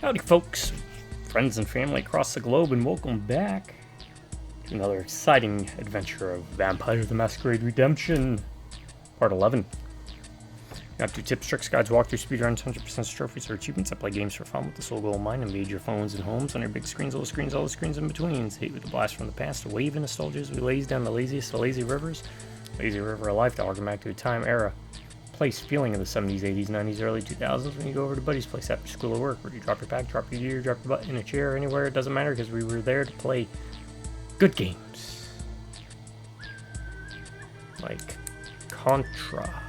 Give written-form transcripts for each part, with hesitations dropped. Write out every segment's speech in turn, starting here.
Howdy folks, friends and family across the globe, and welcome back to another exciting adventure of Vampire the Masquerade Redemption, Part 11. Got 2 tips, tricks, guides, walkthroughs, speedruns, 100% trophies, or achievements. I play games for fun with the sole goal in mind. Invade your phones and homes on your big screens, all the screens in between. Hate with a blast from the past, a wave of nostalgia as we laze down the laziest of lazy rivers. Lazy river of life to harken back to a time, era, place, feeling of the 70s, 80s, 90s, early 2000s when you go over to buddy's place after school or work, where you drop your bag, drop your gear, drop your butt in a chair, anywhere, it doesn't matter because we were there to play good games. Like Contra.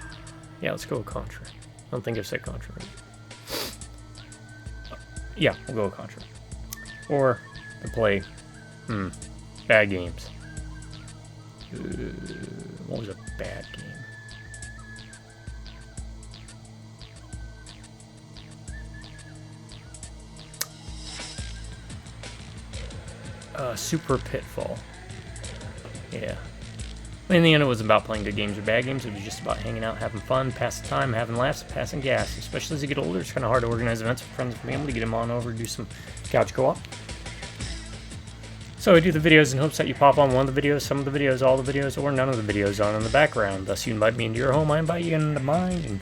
Yeah, let's go with Contra. I don't think I've said Contra. Yeah, we'll go with Contra. Or to play bad games. What was a bad game? Super Pitfall. Yeah. In the end, it was about playing good games or bad games. It was just about hanging out, having fun, passing time, having laughs, passing gas. Especially as you get older, it's kind of hard to organize events with friends and family, get them on over, do some couch co-op. So I do the videos in hopes that you pop on one of the videos, some of the videos, all the videos, or none of the videos on in the background. Thus, you invite me into your home, I invite you into mine, and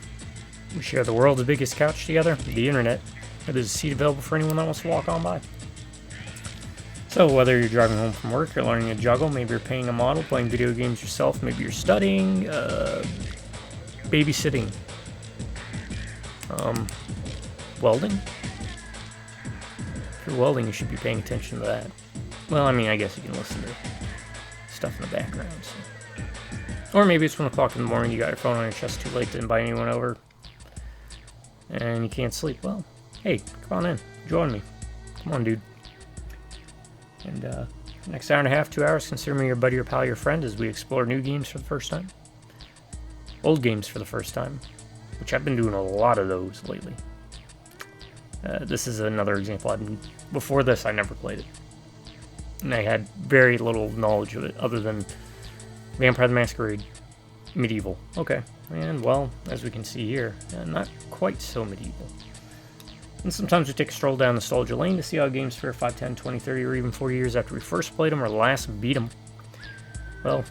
we share the world's biggest couch together, the internet. There's a seat available for anyone that wants to walk on by. So whether you're driving home from work, you're learning to juggle, maybe you're paying a model, playing video games yourself, maybe you're studying, babysitting, welding. If you're welding, you should be paying attention to that. Well, I mean, I guess you can listen to stuff in the background. So. Or maybe it's 1 o'clock in the morning, you got your phone on your chest, too late to invite anyone over, and you can't sleep. Well, hey, come on in, join me. Come on, dude. And next hour and a half, 2 hours, consider me your buddy, your pal, your friend as we explore new games for the first time. Old games for the first time, which I've been doing a lot of those lately. This is another example. Before this, I never played it. And I had very little knowledge of it other than Vampire the Masquerade, medieval. Okay, and well, as we can see here, not quite so medieval. And sometimes we take a stroll down nostalgia lane to see how games fare 5, 10, 20, 30, or even 40 years after we first played them or last beat them. Well,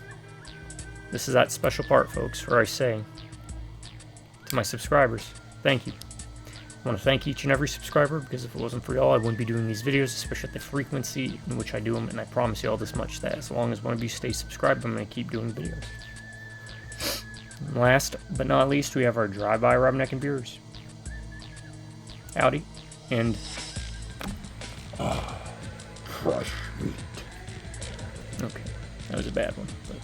this is that special part, folks, where I say to my subscribers, thank you. I want to thank each and every subscriber, because if it wasn't for y'all, I wouldn't be doing these videos, especially at the frequency in which I do them, and I promise you all this much, that as long as one of you stays subscribed, I'm going to keep doing videos. And last but not least, we have our drive-by Rubneck and Beers. Howdy, and fresh meat. Okay, that was a bad one, but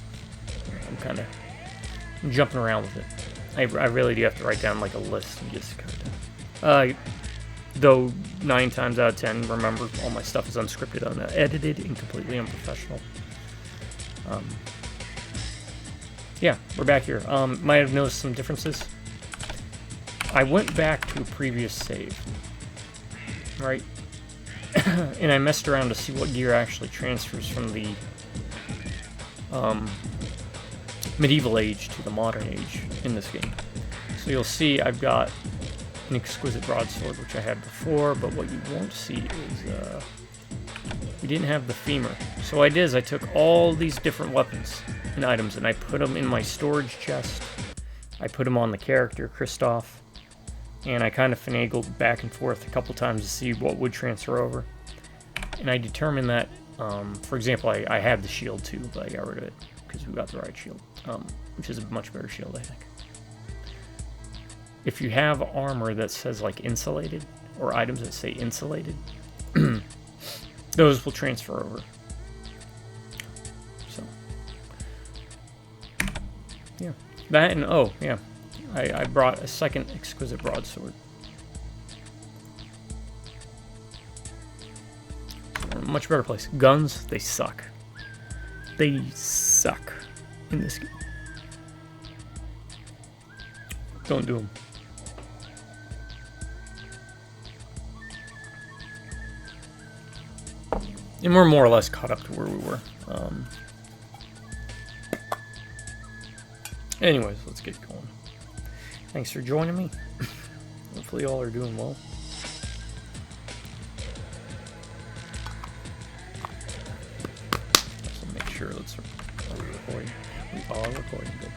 I'm kind of jumping around with it. I really do have to write down like a list and just kind of, though 9 times out of 10, remember, all my stuff is unscripted, unedited, and completely unprofessional. Yeah, we're back here. Might have noticed some differences. I went back to a previous save, right, and I messed around to see what gear actually transfers from the medieval age to the modern age in this game. So you'll see I've got an exquisite broadsword, which I had before, but what you won't see is we didn't have the femur. So what I did is I took all these different weapons and items and I put them in my storage chest. I put them on the character, Kristoff. And I kind of finagled back and forth a couple times to see what would transfer over. And I determined that, for example, I had the shield too, but I got rid of it because we got the right shield, which is a much better shield, I think. If you have armor that says like insulated, or items that say insulated, those will transfer over. So, yeah. That and, oh, yeah. I brought a second exquisite broadsword. Much better place. Guns, they suck. They suck in this game. Don't do them. And we're more or less caught up to where we were. Anyways, let's get going. Thanks for joining me. Hopefully y'all are doing well. sure. Let's. Are we recording? We are recording. Good.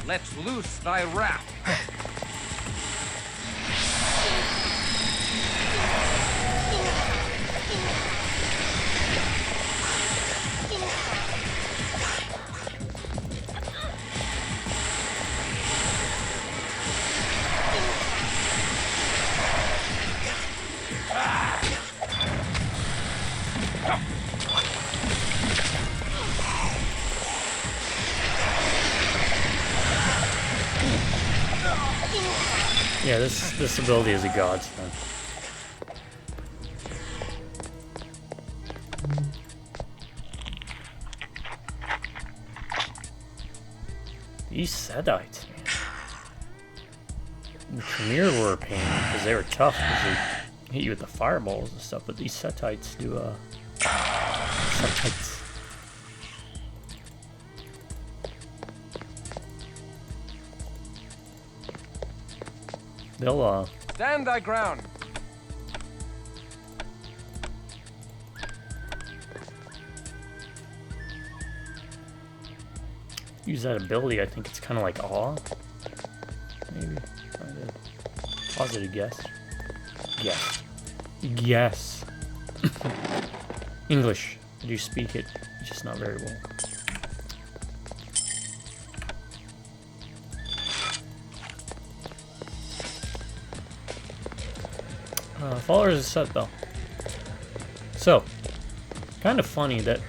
Let's loose thy wrath. Yeah, this ability is a godsend. These Sedites, man. The Tremere were a pain because they were tough because they hit you with the fireballs and stuff, but these Sedites do Sedites. They'll Stand thy ground. use that ability. I think it's kind of like awe. Maybe. Positive guess. Yes. Yes. English. I do speak it, just not very well. Followers is set though. So, kind of funny that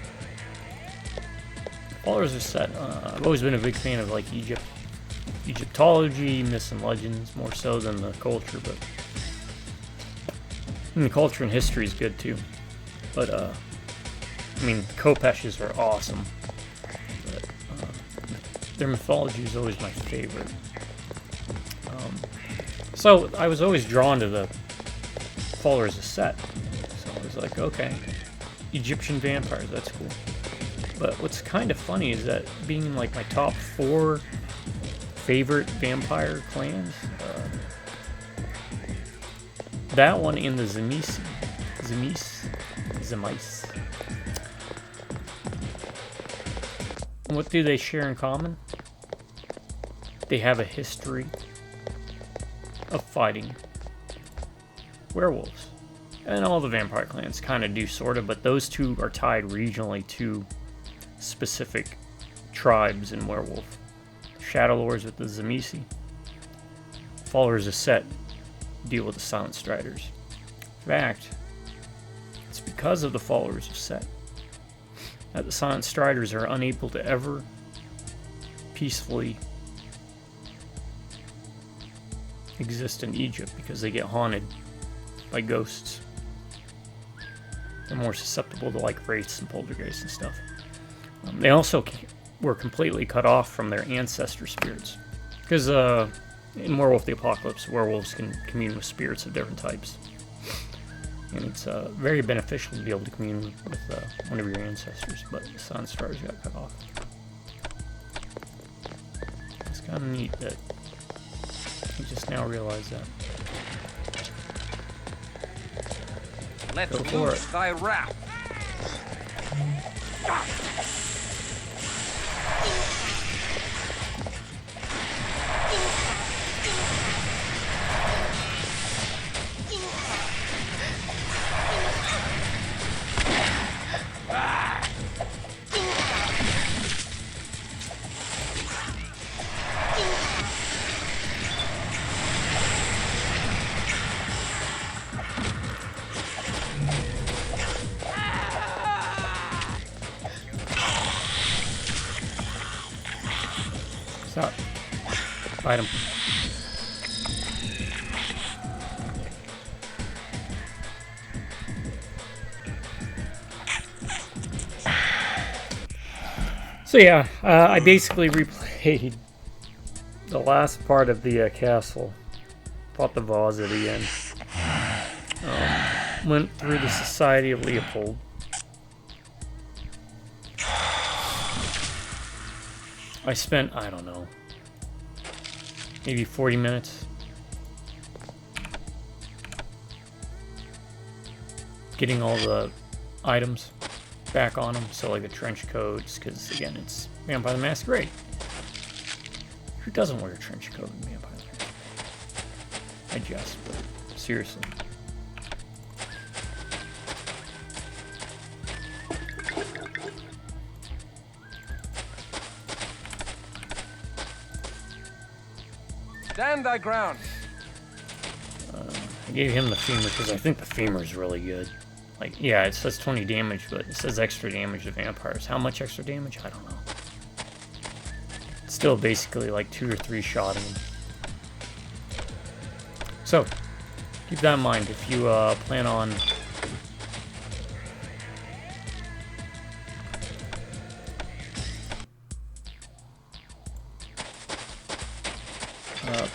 followers are set. I've always been a big fan of like Egyptology, myths and legends, more so than the culture, but the culture and history is good too. But I mean, Kopeshes are awesome, but their mythology is always my favorite. So I was always drawn to the followers of Set. So I was like, okay, Egyptian vampires, that's cool. But what's kind of funny is that being in like my top 4 favorite vampire clans, that one in the Zemise. What do they share in common? They have a history of fighting werewolves. And all the vampire clans kind of do, sort of, but those two are tied regionally to specific tribes in werewolf. Shadow Lords with the Zemise. Followers of Set deal with the Silent Striders. In fact, it's because of the Followers of Set that the Silent Striders are unable to ever peacefully exist in Egypt because they get haunted by ghosts. They're more susceptible to like wraiths and poltergeists and stuff. They also were completely cut off from their ancestor spirits because in Werewolf the Apocalypse, werewolves can commune with spirits of different types, and it's very beneficial to be able to commune with one of your ancestors. But the Silent Stars got cut off. It's kind of neat that I just now realized that. Let's Go for loose it. thy wrath. Stop. Fight him. So yeah, I basically replayed the last part of the castle. Fought the Vaz at the end. Went through the Society of Leopold. I spent, I don't know, maybe 40 minutes getting all the items back on them. So like the trench coats, because again, it's Vampire the Masquerade. Who doesn't wear a trench coat in Vampire the Masquerade? I jest, but seriously. Stand thy ground. I gave him the femur because I think the femur is really good. Like, yeah, it says 20 damage, but it says extra damage to vampires. How much extra damage? I don't know. It's still basically like 2 or 3 shot in. So, keep that in mind if you plan on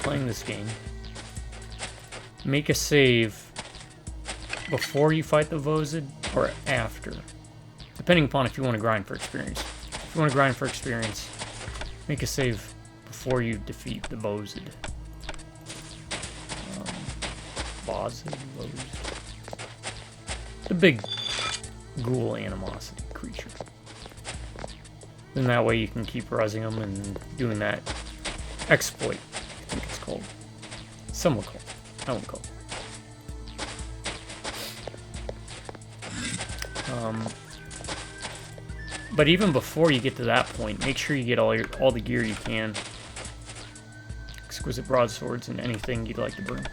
playing this game. Make a save before you fight the Vozid or after, depending upon if you want to grind for experience. If you want to grind for experience, make a save before you defeat the Vozid. Vozid? The big ghoul animosity creature. Then that way you can keep rezzing them and doing that exploit, I think it's called. Some would call it. I won't call it. But even before you get to that point, make sure you get all the gear you can. Exquisite broadswords and anything you'd like to bring.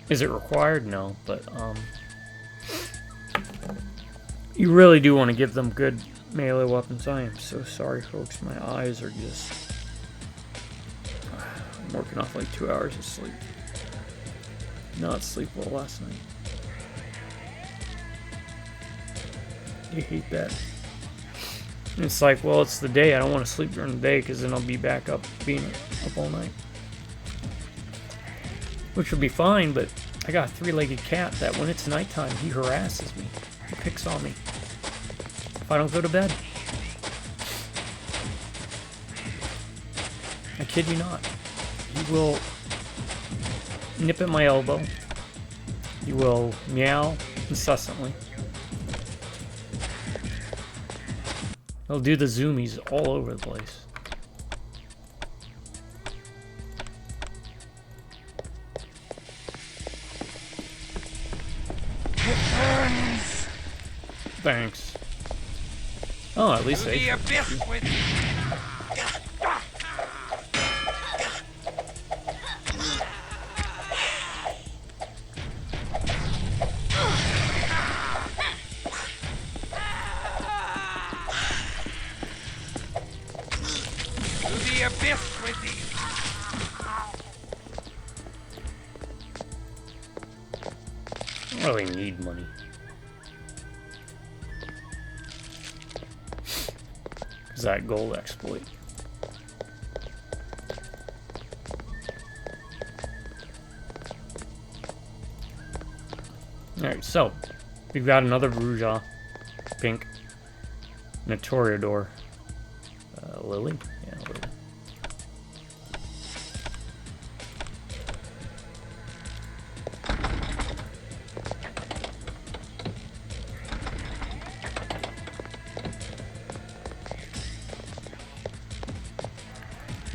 Is it required? No, but you really do want to give them good melee weapons. I am so sorry, folks. My eyes are just... I'm working off like 2 hours of sleep. Not sleep well last night. I hate that. And it's like, well, it's the day. I don't want to sleep during the day because then I'll be back up being up all night. Which would be fine, but I got a 3-legged cat that when it's nighttime, he harasses me. He picks on me if I don't go to bed. I kid you not. He will nip at my elbow. He will meow incessantly. He'll do the zoomies all over the place. Thanks. Oh, at least they... I don't really need money. Is that gold exploit? Alright, so we've got another Bruja, pink, and a Toreador. Lily? Yeah, Lily.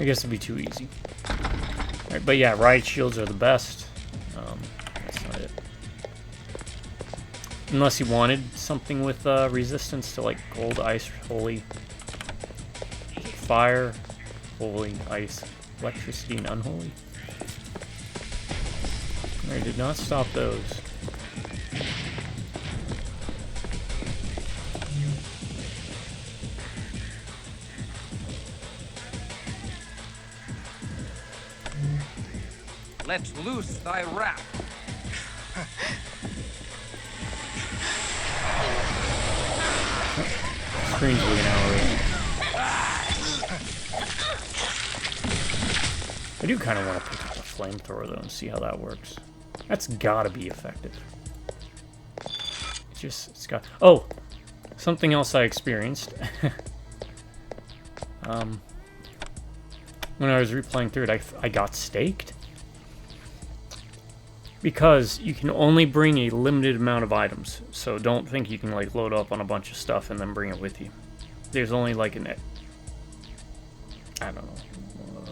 I guess it'd be too easy. Alright, but yeah, riot shields are the best. That's not it. Unless you wanted something with resistance to like cold, ice, holy, fire, holy, ice, electricity, and unholy. I did not stop those. Let's loose thy wrath. Screen's looking out already. I do kind of want to pick up a flamethrower though and see how that works. That's gotta be effective. It's got... Oh! something else I experienced when I was replaying through it, I got staked. Because you can only bring a limited amount of items, so don't think you can like load up on a bunch of stuff and then bring it with you. There's only like I don't know,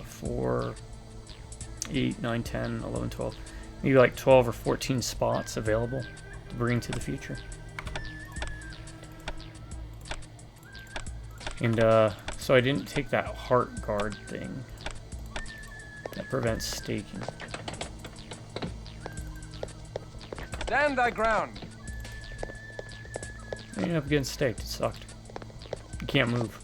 4, 8, 9, 10, 11, 12, maybe like 12 or 14 spots available to bring to the future. And so I didn't take that heart guard thing that prevents staking. Stand thy ground. I ended up getting staked. It sucked. You can't move.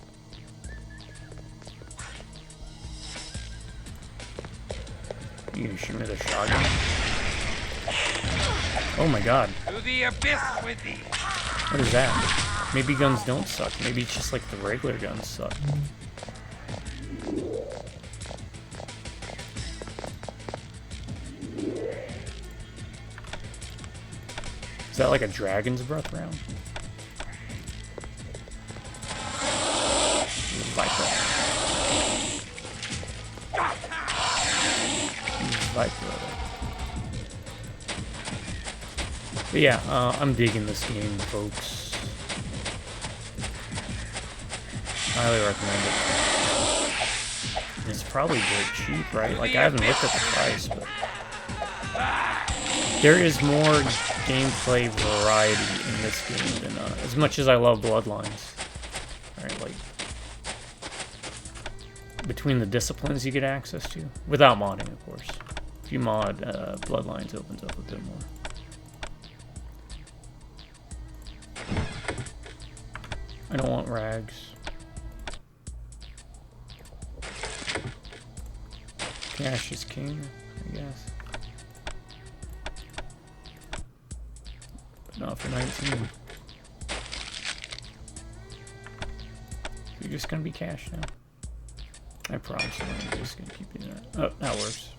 You gonna shoot me with a shotgun? Oh my god. To the abyss with thee. What is that? Maybe guns don't suck. Maybe it's just like the regular guns suck. Is that like a dragon's breath round? Viper. Viper. But yeah, I'm digging this game, folks. Highly recommend it. It's probably dirt cheap, right? Like, I haven't looked at the price, but there is more gameplay variety in this game than as much as I love Bloodlines. Alright, like between the disciplines you get access to, without modding, of course. If you mod, Bloodlines opens up a bit more. I don't want rags. Cash is king, I guess. Not for 19. You're just gonna be cash now. I promise you, I'm just gonna keep doing that. Oh, that works.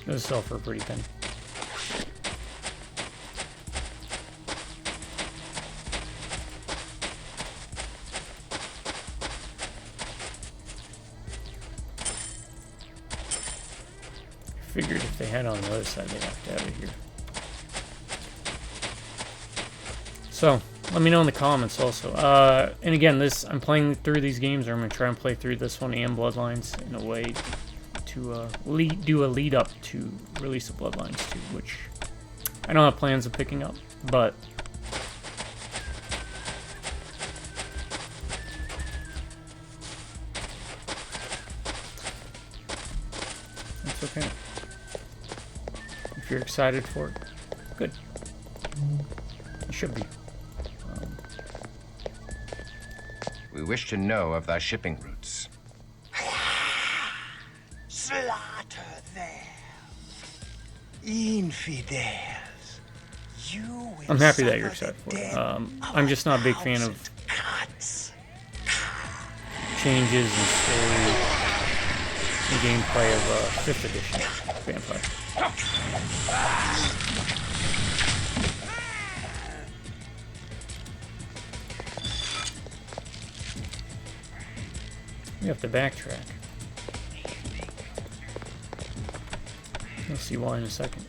It'll sell for a pretty penny. I figured if they had on the other side, they'd have to have it here. So, let me know in the comments also. And again, I'm playing through these games, or I'm going to try and play through this one and Bloodlines in a way to do a lead up to release of Bloodlines 2, which I don't have plans of picking up, but it's okay. If you're excited for it, good. You should be. We wish to know of thy shipping routes. Slaughter them, infidels. You will I'm happy that you're suffer excited the for it. death I'm just not a big fan of cuts. changes in story and gameplay of 5th edition Vampire. We have to backtrack. You'll see why in a second.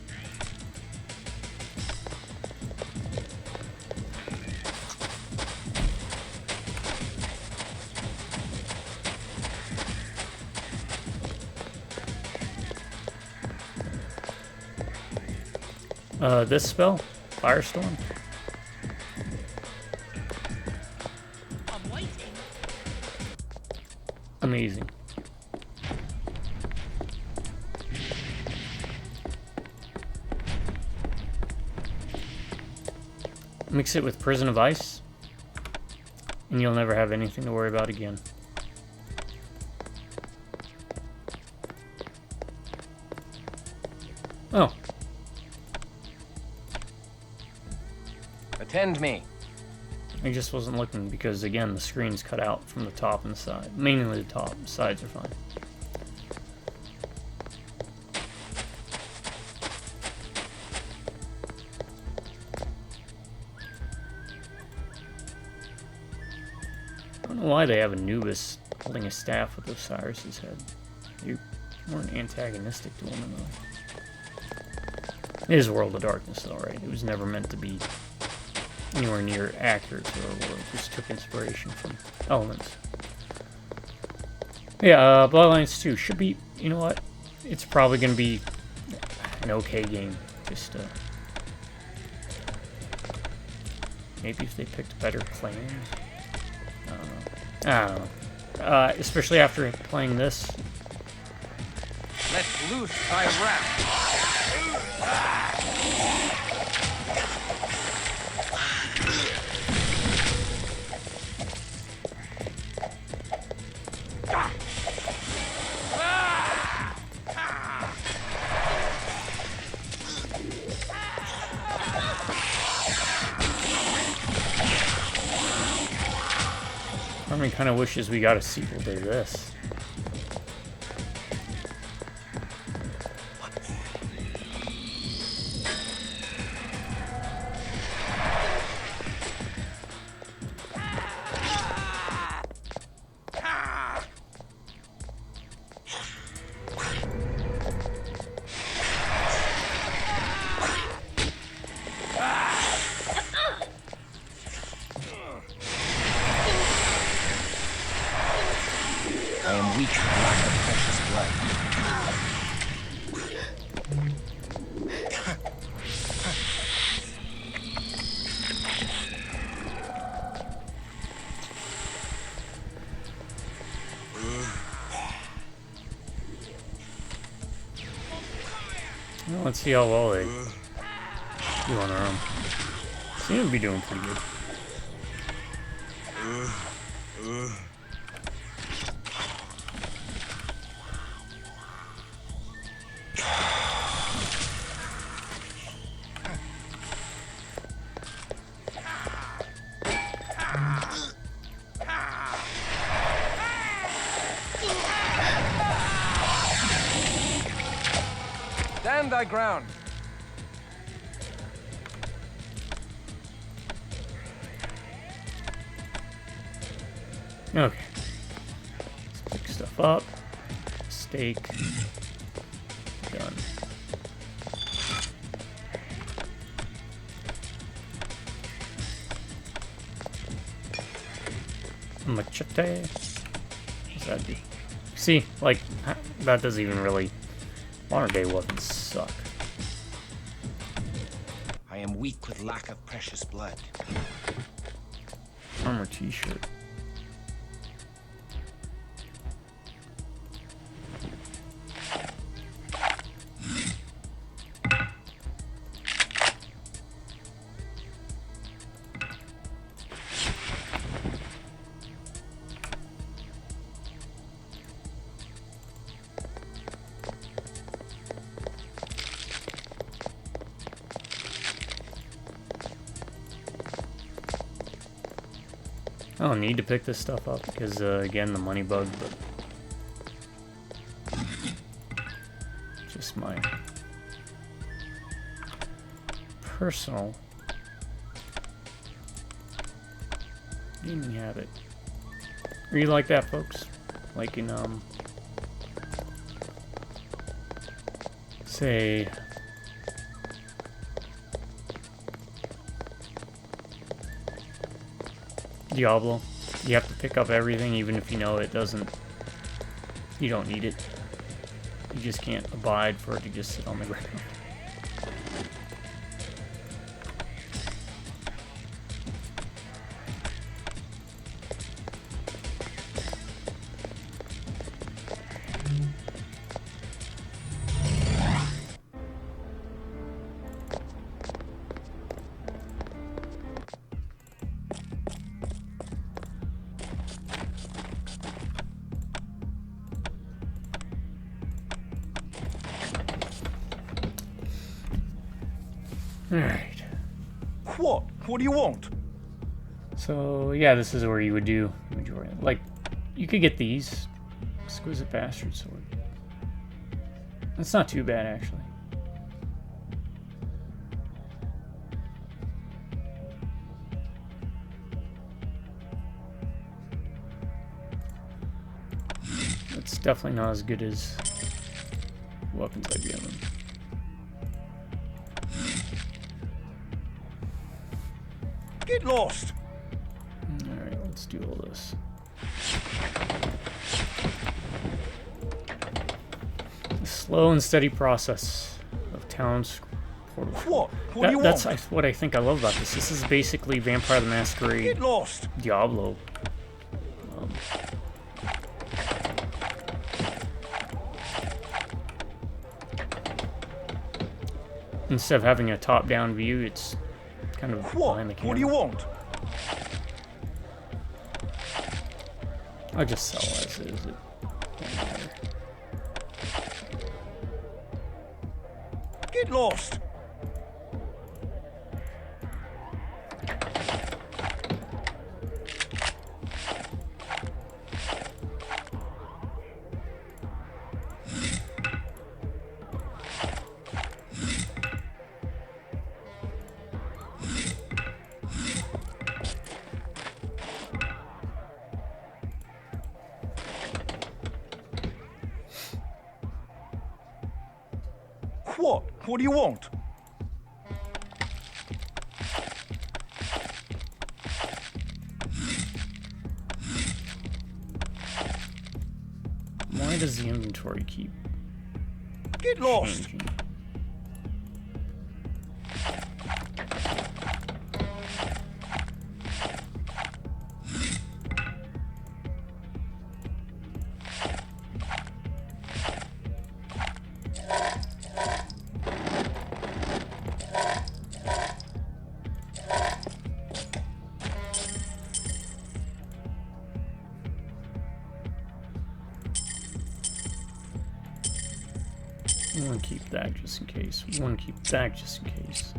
This spell, Firestorm. I'm waiting. Amazing. Mix it with Prison of Ice, and you'll never have anything to worry about again. Oh. Attend me. I just wasn't looking because, again, the screen's cut out from the top and the side. Mainly the top. The sides are fine. know why they have Anubis holding a staff with Osiris's head. You weren't antagonistic to him enough. It is World of Darkness, though, right? It was never meant to be anywhere near accurate to our world. It just took inspiration from elements. Yeah, Bloodlines 2 should be, you know what? It's probably going to be an okay game. Just, maybe if they picked better plans. I don't know. Especially after playing this. Let loose thy wrath. Armin kind of wishes we got a sequel to this. I am weak for lack of precious blood. Well, let's see how well they do on their own. Seem to be doing pretty good. Stand thy ground. Okay. Let's pick stuff up. Steak. Done. Machete. What's that do? See, like, that doesn't even really... Modern day weapons suck. I am weak with lack of precious blood. Armor t-shirt. I don't need to pick this stuff up because, again, the money bug, but just my personal gaming habit. Really like that, folks? Like in, say... Diablo, you have to pick up everything even if you know it doesn't, you don't need it. You just can't abide for it to just sit on the ground. Alright. What? What do you want? So, yeah, this is where you would do majority. Like, you could get these. Exquisite Bastard Sword. That's not too bad, actually. Definitely not as good as weapons I'd be having. Get lost! Alright, let's do all this. The slow and steady process of town's portal. What do you That's want? what I think I love about this. This is basically Vampire the Masquerade Get lost! Diablo. Instead of having a top-down view, it's kind of behind the camera. What do you want? I'll just sell as is. It doesn't matter. Get lost! What do you want? Why does the inventory keep Get lost! changing? We want to keep that just in case. We want to keep that just in case.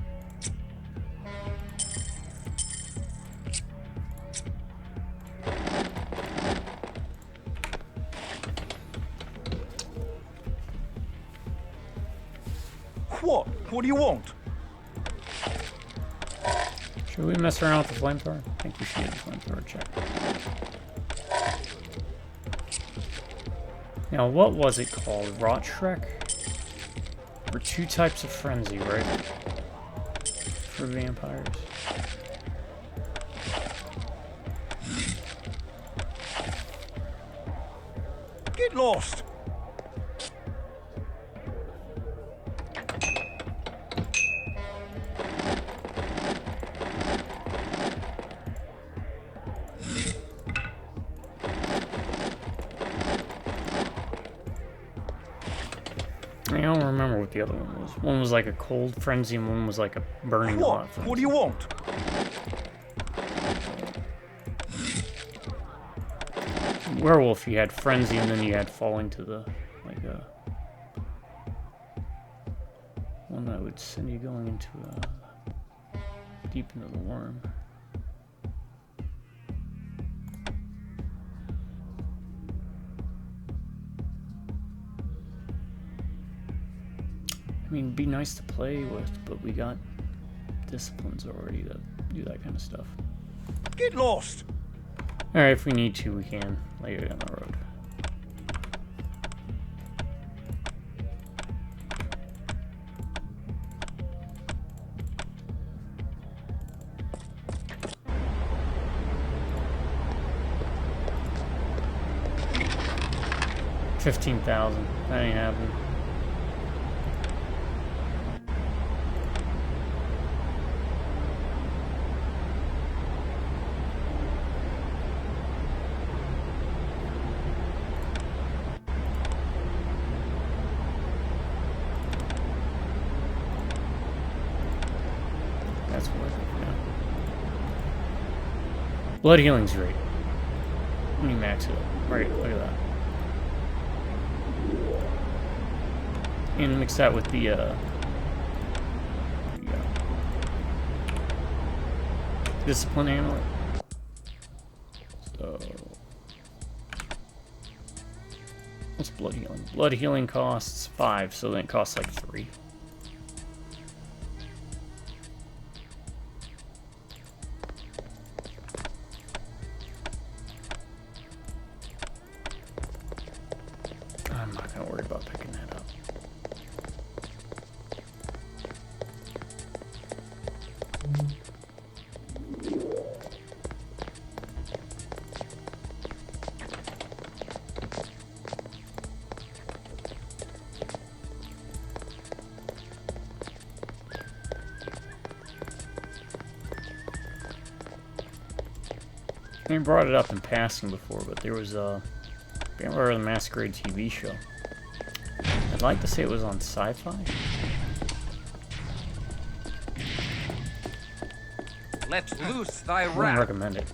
What do you want? Should we mess around with the flamethrower? I think we should get the flamethrower checked. Now, what was it called? Rot Shrek? There were two types of frenzy, right? For vampires. Get lost! I don't remember what the other one was. One was like a cold frenzy and one was like a burning hot frenzy. What do you want? Werewolf, you had frenzy and then you had falling to the, like a one that would send you going into deep into the worm. I mean, it'd be nice to play with, but we got disciplines already that do that kind of stuff. Get lost! Alright, if we need to, we can later down the road. $15,000. That ain't happening. That's worth it for now. Blood healing's great. Let me max it up. Right, look at that. And mix that with the, discipline amulet. So, what's blood healing? Blood healing costs 5, so then it costs like 3. We brought it up in passing before, but there was a Vampire the Masquerade TV show. I'd like to say it was on Sci-Fi. Let loose thy I wouldn't wrath. recommend it.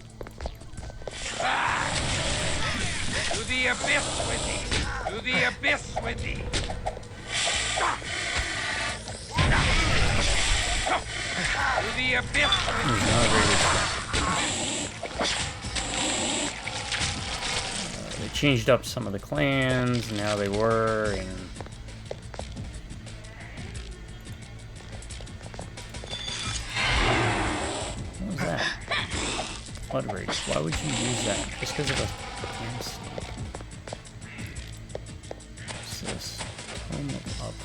To the abyss with thee. To the abyss with thee. To the abyss with There's thee. not very good stuff. They changed up some of the clans, and how they were, and what was that? Blood rage. Why would you use that? Just because of a yes. What's this? Home of up.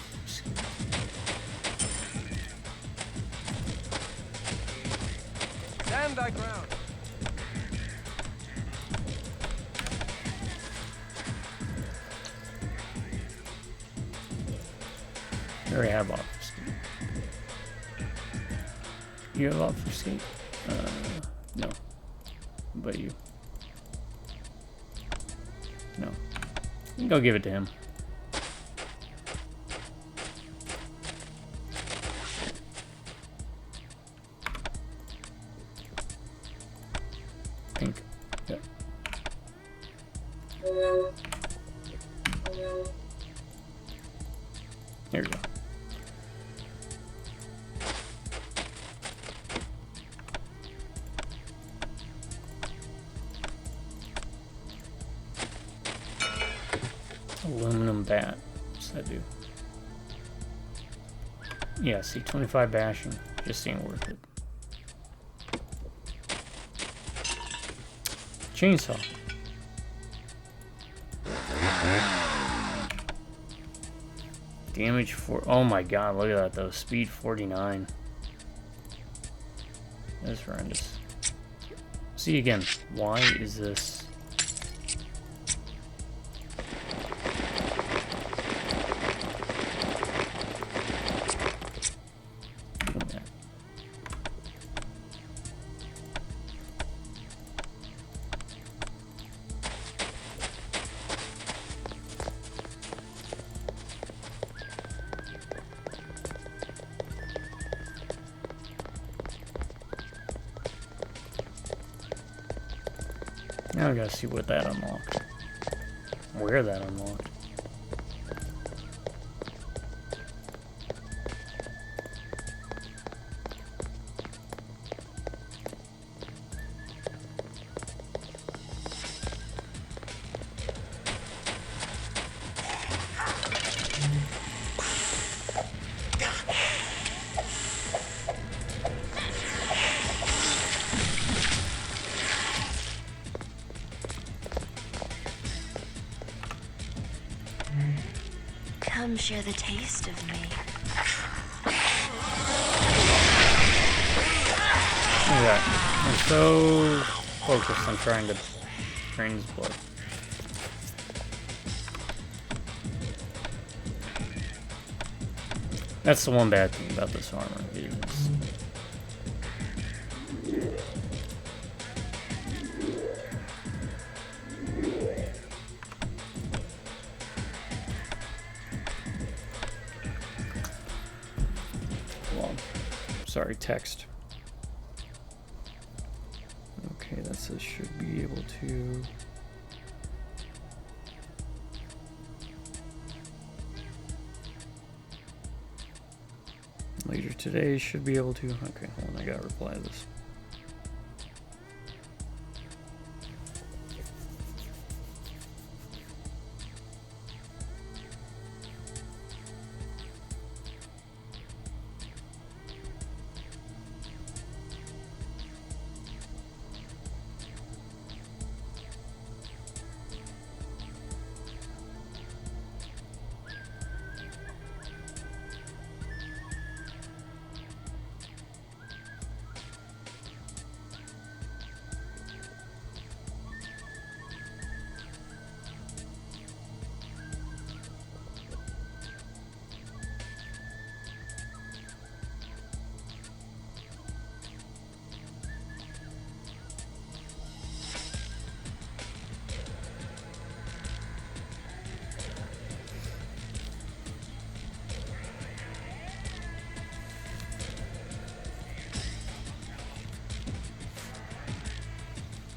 Stand thy ground. I already have obfuscate. You have obfuscate? No. But you? No. You can go give it to him. Pink. Yep. There we go. Aluminum bat. What's that do? Yeah, see, 25 bashing. Just ain't worth it. Chainsaw. Damage for. Oh my god, look at that though. Speed 49. That's horrendous. See again. Why is this? Okay. Now I gotta see what that unlocked. Where that unlocked. Come share the taste of me. Look at that. I'm so focused on trying to drain his blood. That's the one bad thing about this armor. It is. Well, sorry, text. Okay, that says should be able to. Later today should be able to. Okay, hold on, I gotta reply to this.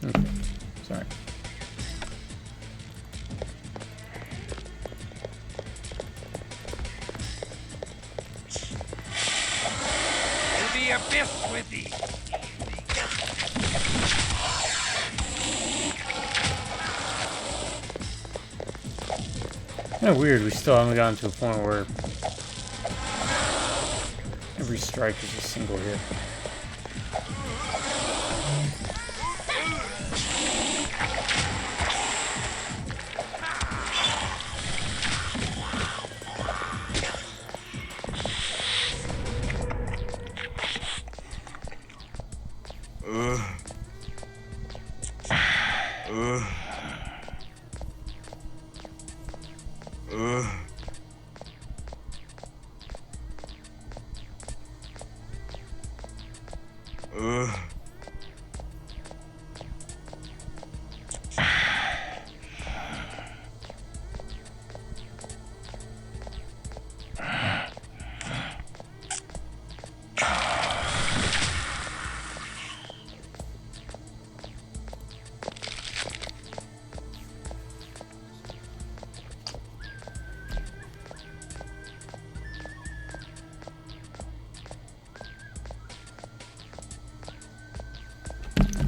Okay. Sorry. To the abyss with thee! Kind of weird, we still haven't gotten to a point where every strike is a single hit.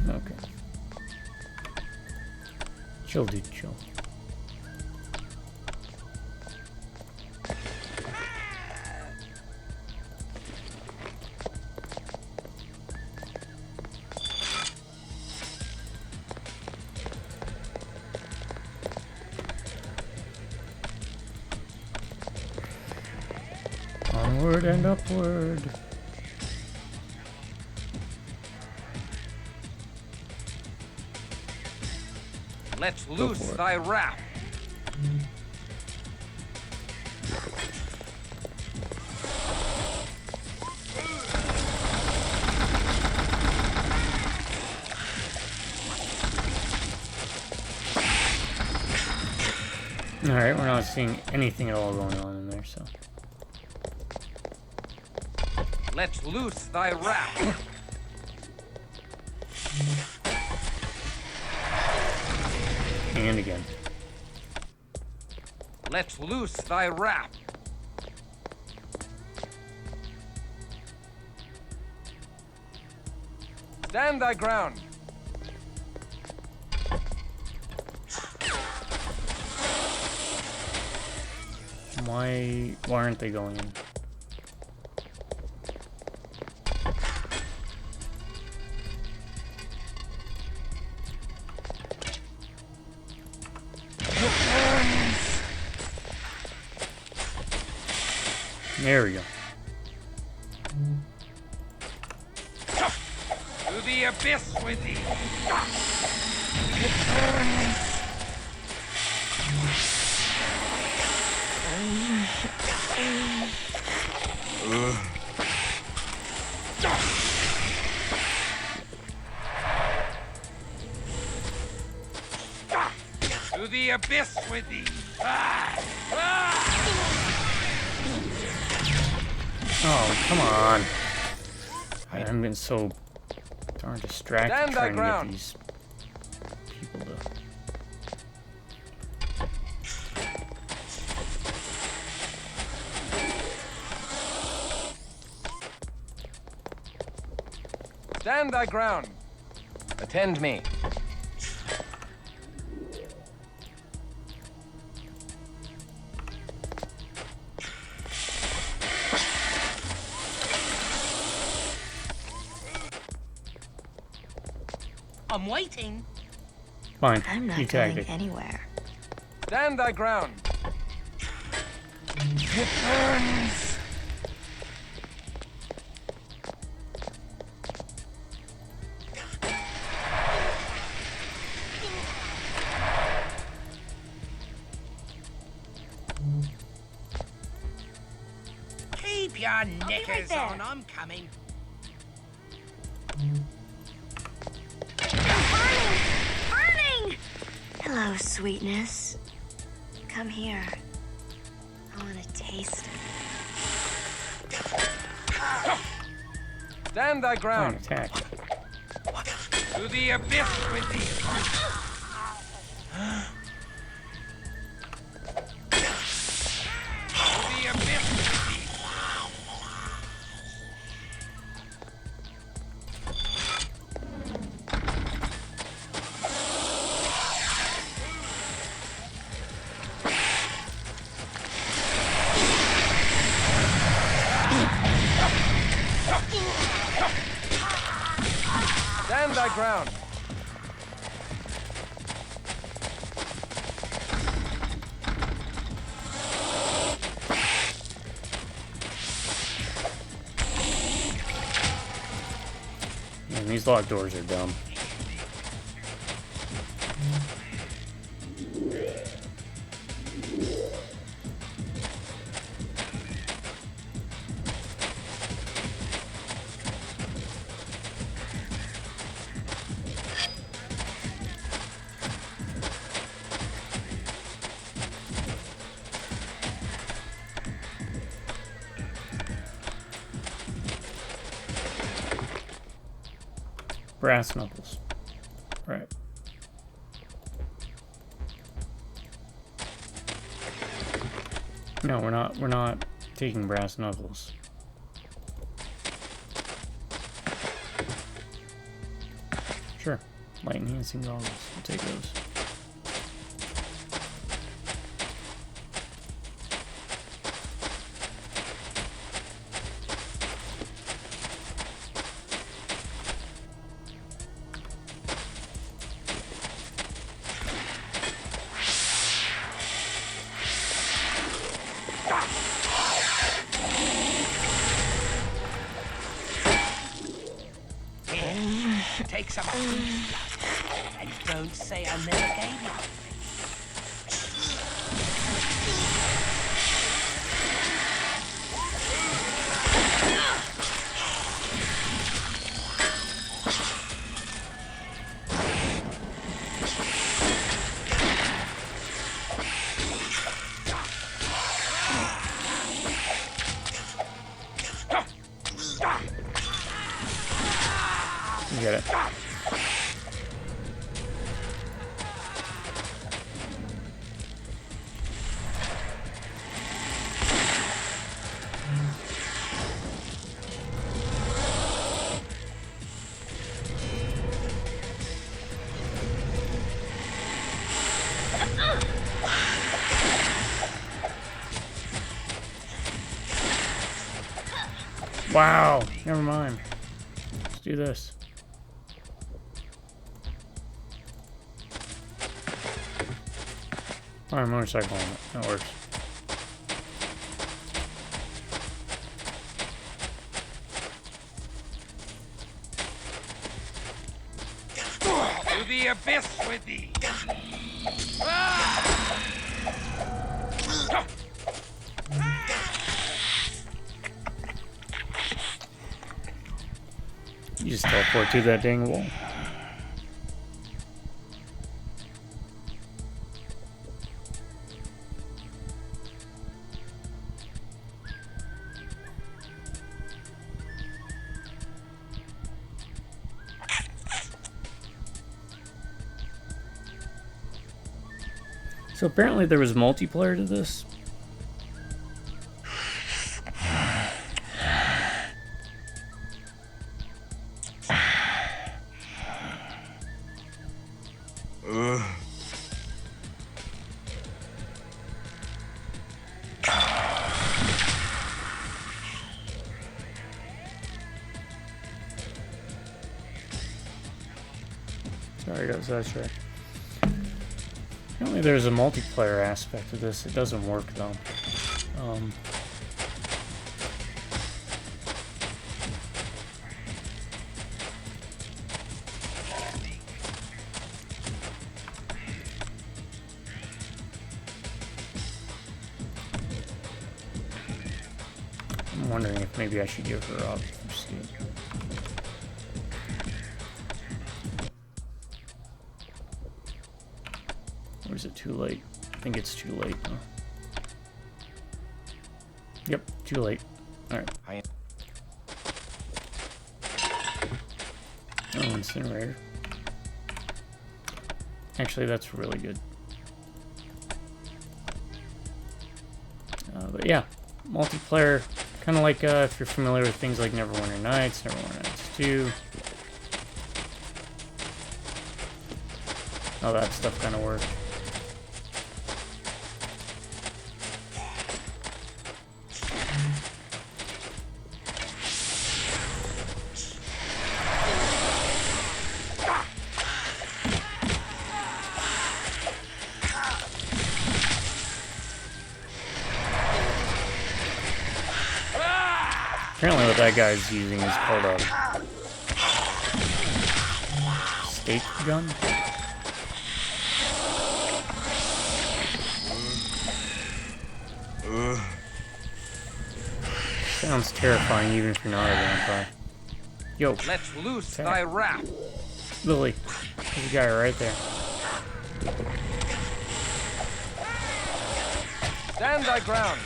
Okay. Chill, dude, chill. Onward and upward. Let's loose for it. thy wrath. Alright, we're not seeing anything at all going on in there, so. Let's loose thy wrath. And again. Let's loose thy wrath. Stand thy ground. Why aren't they going in? There we go. To the abyss with thee. To the abyss with thee. Oh, come on. I'm getting so darn distracted Stand thy trying to get ground. these people to... Stand thy ground. Attend me. I'm waiting. Fine, I'm not you going tactic. anywhere. Stand thy ground. It burns. Keep your knickers there. on. I'm coming. Burning! Hello, sweetness. Come here. I want to taste it. Stand thy Fine, ground. attack. To the abyss with thee! To the abyss with thee! Stand thy ground. Man, these locked doors are dumb. Brass knuckles. Right. No, we're not taking brass knuckles. Sure. Light enhancing goggles. We'll take those. Take some and don't say I never gave you. You get it. Wow, never mind. Let's do this. Alright, motorcycle helmet. That works. To the abyss with thee! You just teleport to that dang wall. So apparently there was multiplayer to this. Sorry, I got sidetracked. Apparently there's a multiplayer aspect to this. It doesn't work though. I'm wondering if maybe I should give her up. Let's see. Or is it too late? I think it's too late, huh? Yep, too late. Alright. Oh, incinerator. Actually, that's really good. But yeah, multiplayer, kind of like if you're familiar with things like Neverwinter Nights, Neverwinter Nights 2. All that stuff kind of worked. Apparently what that guy's using is called a stake gun. Sounds terrifying even if you're not a vampire. Yo, Let's loose Okay. thy wrath. Lily, there's a guy right there. Stand thy ground.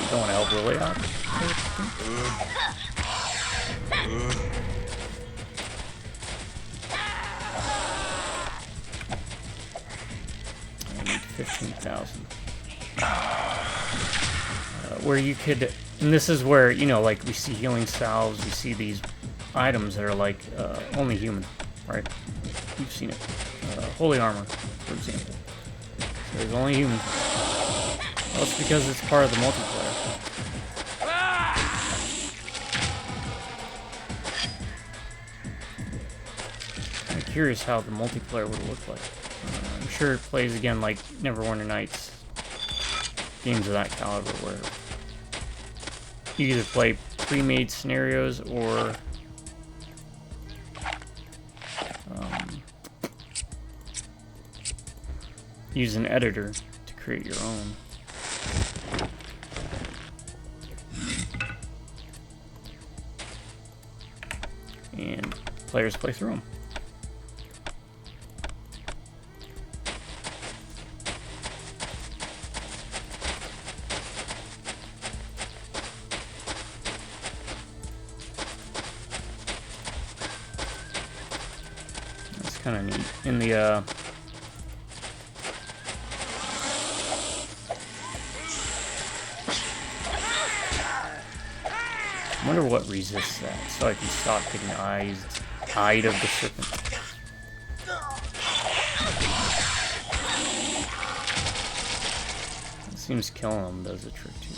You don't want to help Lily out? I need 15,000. Where you could, and this is where, you know, like we see healing salves, we see these items that are like only human, right? You've seen it. Holy armor, for example. So there's only human. Well, it's because it's part of the multiplayer. I'm curious how the multiplayer would look like. I'm sure it plays again like Neverwinter Nights, games of that caliber, where you either play pre-made scenarios or use an editor to create your own. And players play through them. That's kind of neat. In the I wonder what resists that, so I can stop getting eyed of the serpent. It seems killing them does the trick too.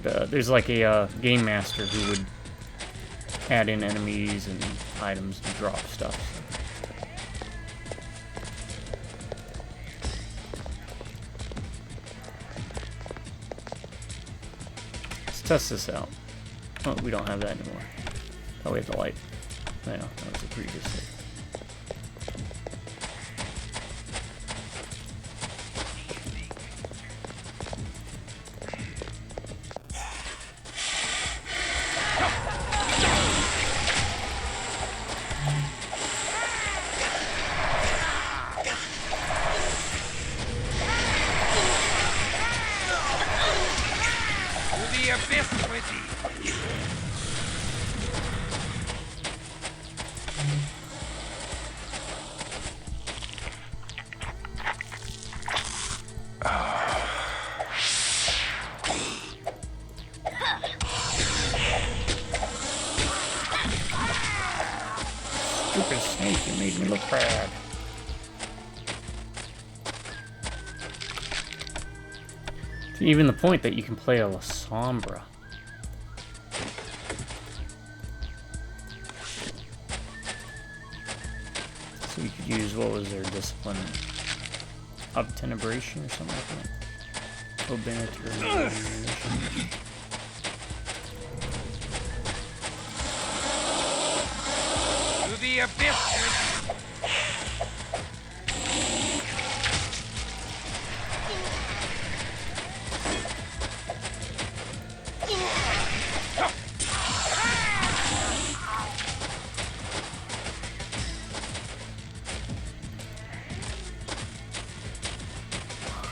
But there's like a game master who would add in enemies and items and drop stuff. Let's test this out. Oh, we don't have that anymore. Oh, we have the light. Yeah, that was a previous save. To the abyss with thee. Stupid snake, you made me look bad. To even the point that you can play a La Sombra. So you could use, what was their discipline? Obtenebration or something like that? Obtenebration. To the abyss with thee.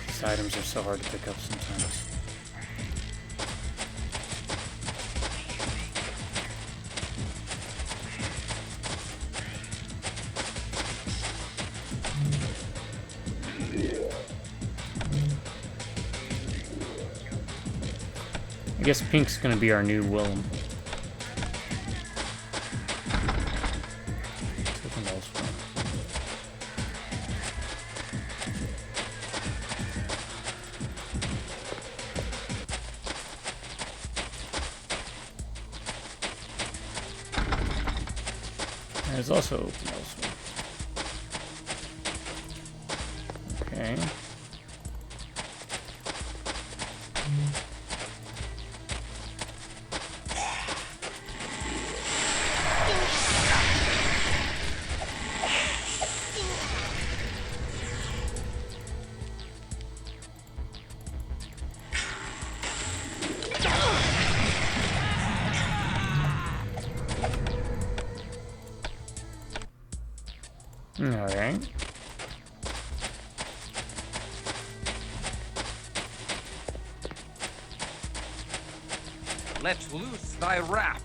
These items are so hard to pick up sometimes. guess pink's gonna be our new Willem. Something else fun. There's also open elsewhere. Okay. Alright. Let loose thy wrath.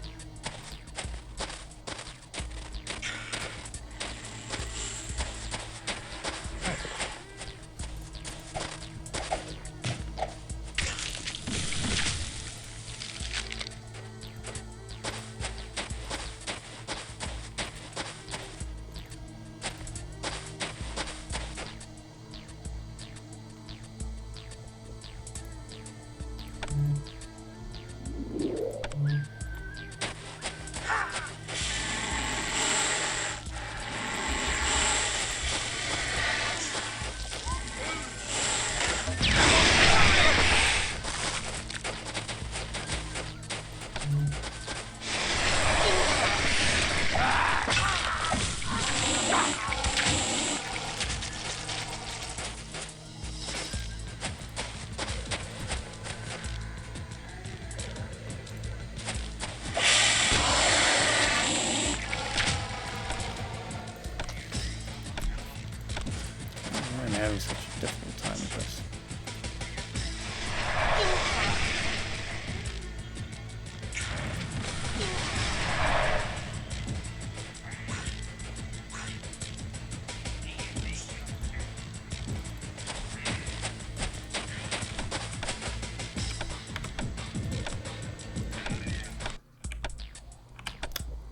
I'm having such a difficult time with this.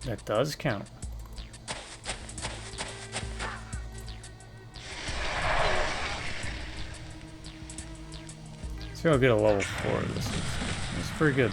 That does count. So I'll get a level 4 of this. It's pretty good.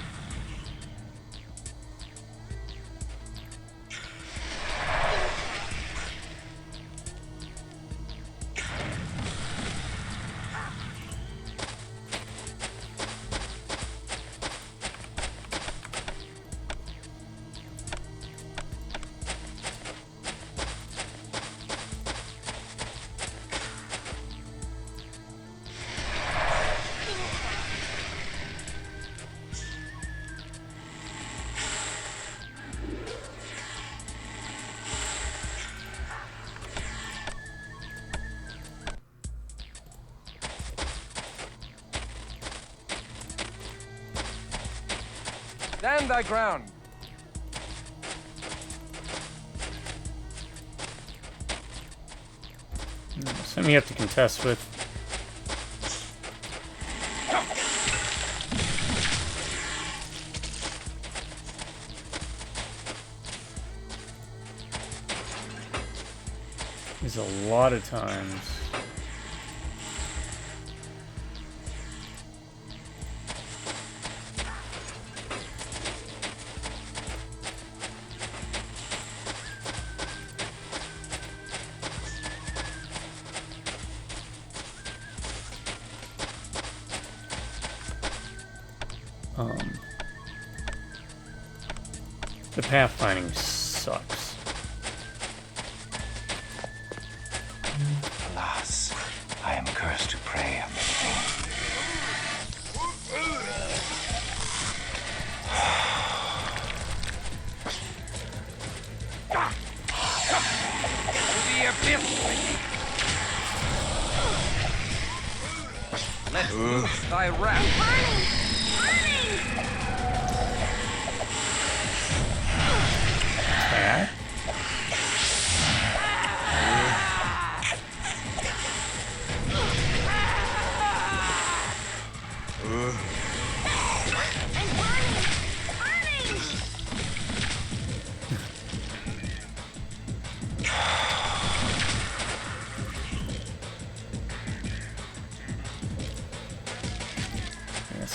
Stand thy ground. Something you have to contest with. There's a lot of times. The pathfinding sucks. Alas, I am cursed to prey on the living. To the abyss with thee. Let loose thy wrath. Cat?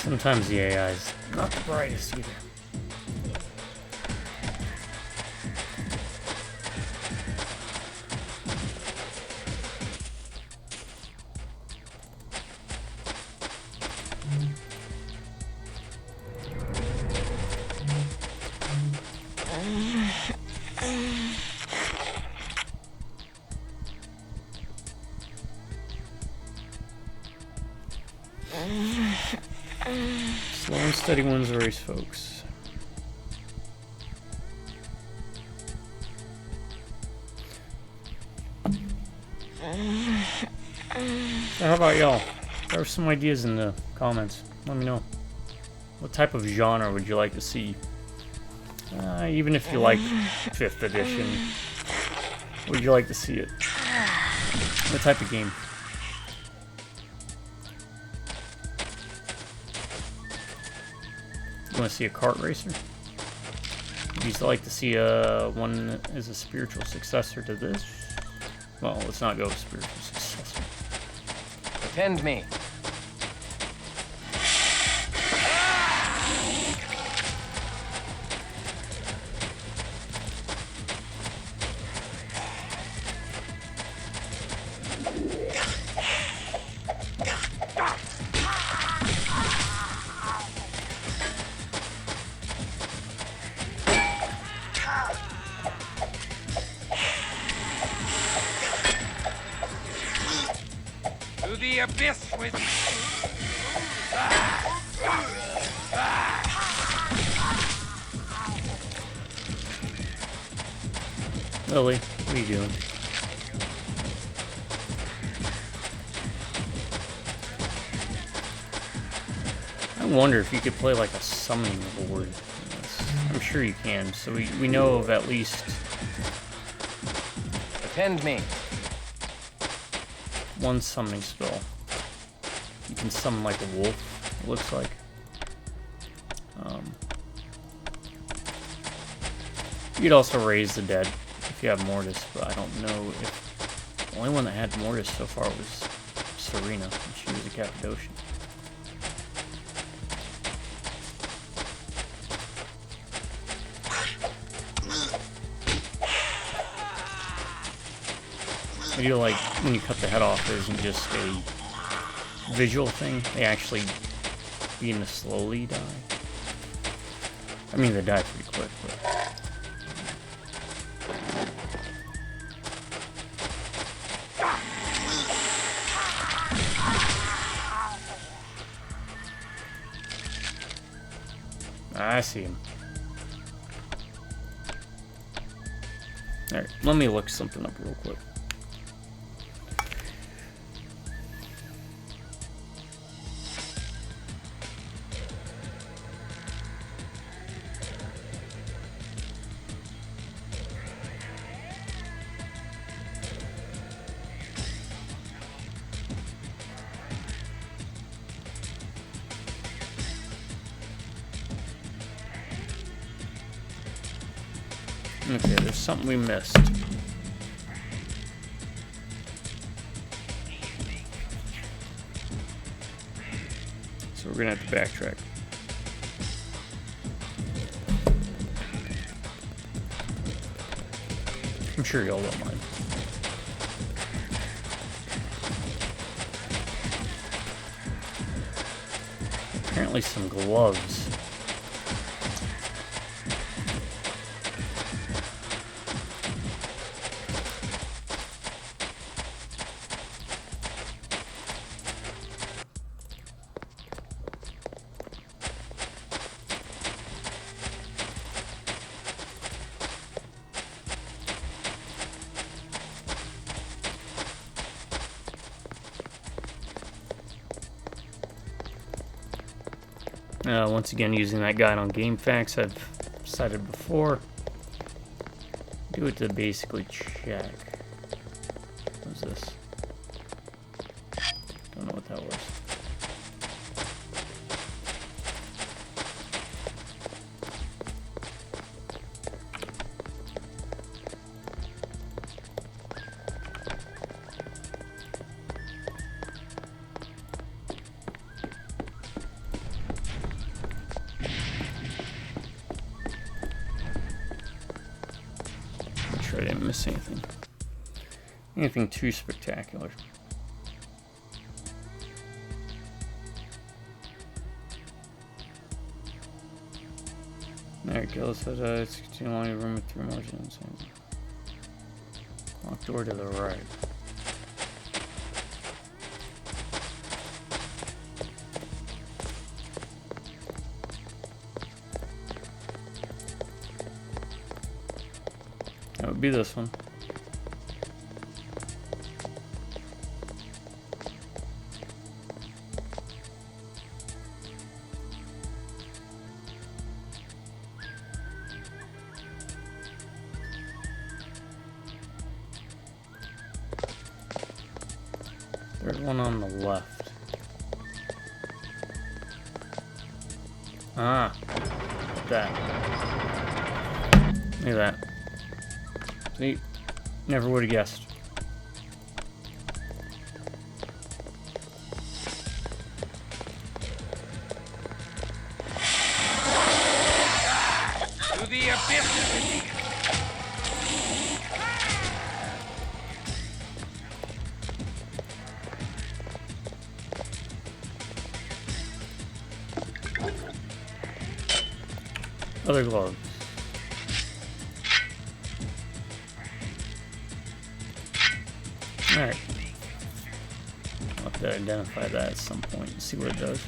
Sometimes the AI is not the brightest either. Slow and steady wins the race, folks. So how about y'all? There are some ideas in the comments. Let me know. What type of genre would you like to see? Even if you like 5th edition, would you like to see it? What type of game? You want to see a kart racer? Would you like to see one as a spiritual successor to this? Well, let's not go with spiritual successor. Attend me. To the abyss with me. Lily, what are you doing? I wonder if you could play like a summoning board. I'm sure you can. So we know of at least Attend me. one summoning spell. You can summon like a wolf, it looks like. You could also raise the dead if you have Mortis, but I don't know if... The only one that had Mortis so far was Serena, and she was a Cappadocian. I do like when you cut the head off, there isn't just a visual thing. They actually begin to slowly die. I mean, they die pretty quick, but... I see him. Alright, let me look something up real quick. Okay, there's something we missed. So we're gonna have to backtrack. I'm sure y'all don't mind. Apparently some gloves. Once again, using that guide on GameFAQs I've cited before. Do it to basically check. What's this? Don't know what that was. miss anything. Anything too spectacular. There it goes. It's too long to room with 3 more zones. Lock door to the right. That would be this one. There's one on the left. Ah, that. Look at that. See, never would have guessed. To the abyss with me! Other gloves. Alright. I'll have to identify that at some point and see what it does.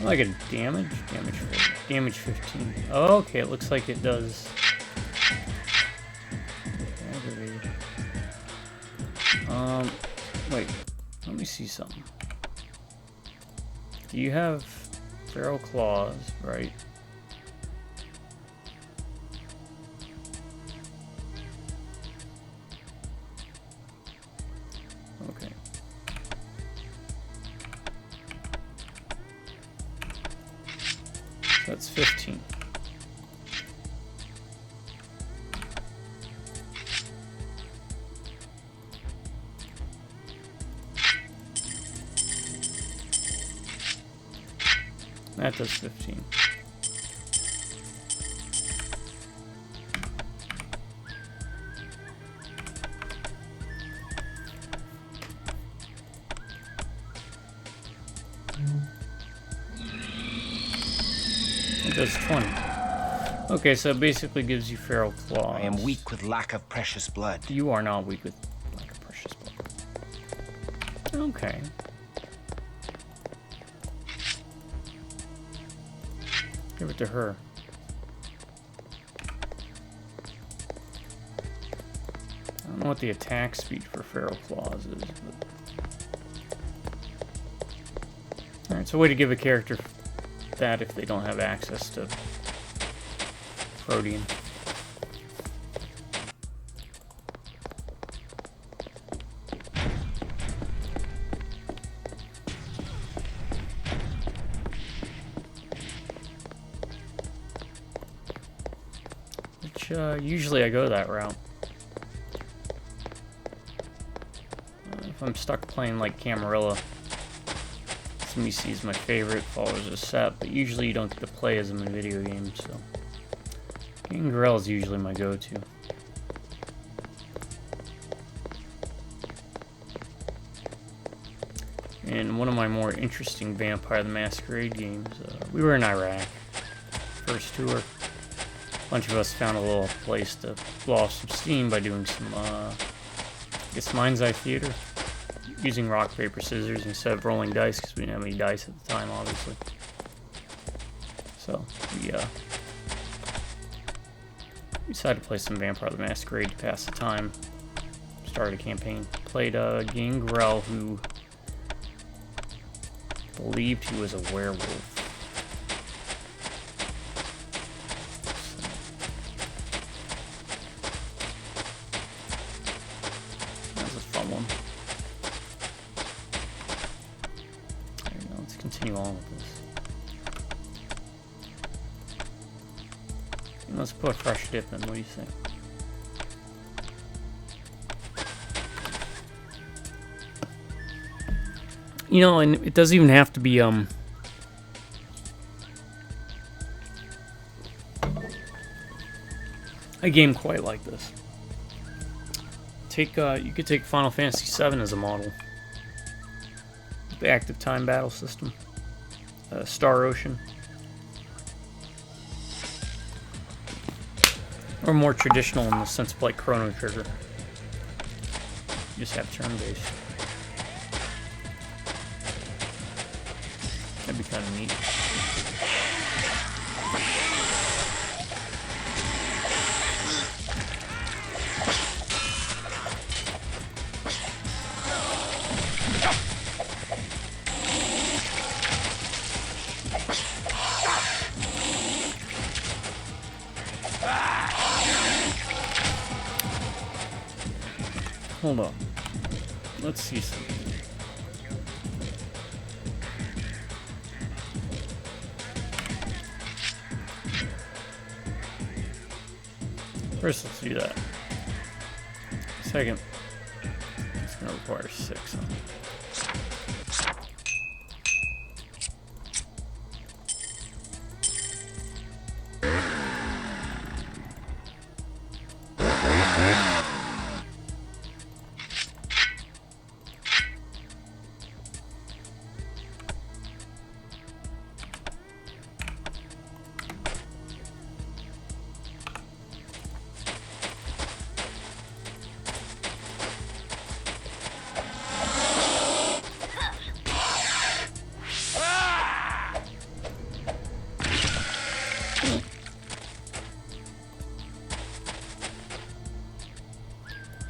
Like a damage? Damage 15. Oh, okay, it looks like it does. Wait, let me see something. Do you have feral claws, right? Okay. So that's 15. That does 15. It does 20. Okay, so it basically gives you feral claws. I am weak with lack of precious blood. You are not weak with lack of precious blood. Okay. Give it to her. I don't know what the attack speed for feral claws is, but... Alright, so a way to give a character that if they don't have access to protein. Usually I go that route. If I'm stuck playing like Camarilla, Smisi is my favorite, follows a set, but usually you don't get to play as them in video games, so Gangrel is usually my go-to. In one of my more interesting Vampire the Masquerade games, we were in Iraq, first tour. A bunch of us found a little place to blow off some steam by doing some, I guess, Mind's Eye Theater. Using rock, paper, scissors instead of rolling dice, because we didn't have any dice at the time, obviously. So, we decided to play some Vampire the Masquerade to pass the time. Started a campaign. Played Gangrel, who believed he was a werewolf. Continue on with this. And let's put a fresh dip in. What do you think? You know, and it doesn't even have to be a game quite like this. You could take Final Fantasy VII as a model. The active time battle system. Star Ocean. Or more traditional in the sense of like Chrono Trigger. You just have turn-based. That'd be kind of neat. Hold on. Let's see something. First, let's do that. Second, it's going to require 6. Huh?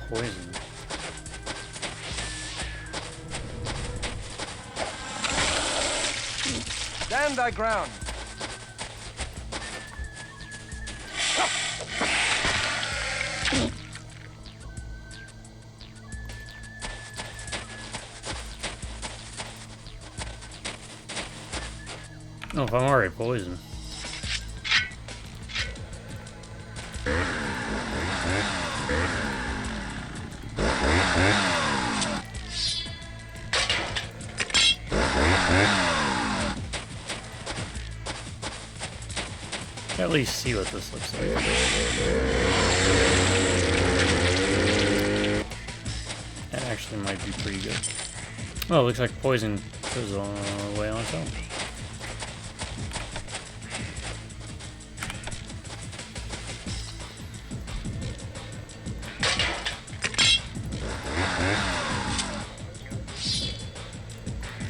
Poison. Stand thy ground. Oh, if I'm already poisoned. At least see what this looks like. That actually might be pretty good. Oh, it looks like poison goes all the way on its own.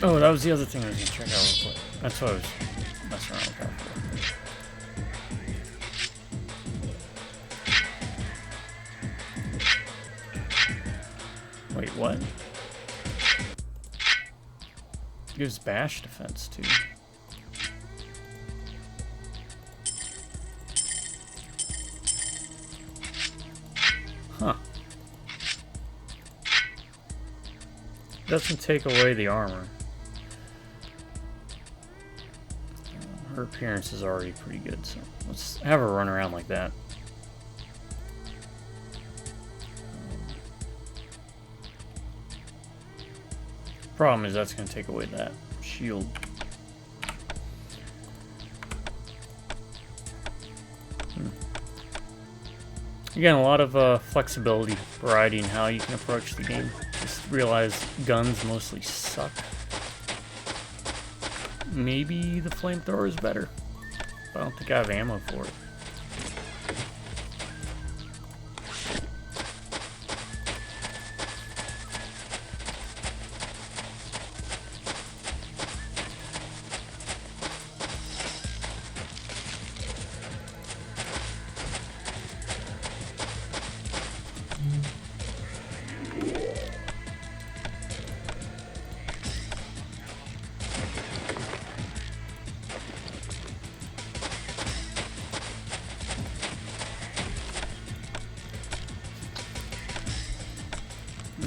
Oh, that was the other thing I was going to check out real quick. That's what I was messing around with that for. Wait, what? Gives bash defense too. Huh. Doesn't take away the armor. Her appearance is already pretty good, so let's have her run around like that. Problem is that's going to take away that shield. Again, a lot of flexibility, variety in how you can approach the game. Just realize guns mostly suck. Maybe the flamethrower is better. I don't think I have ammo for it.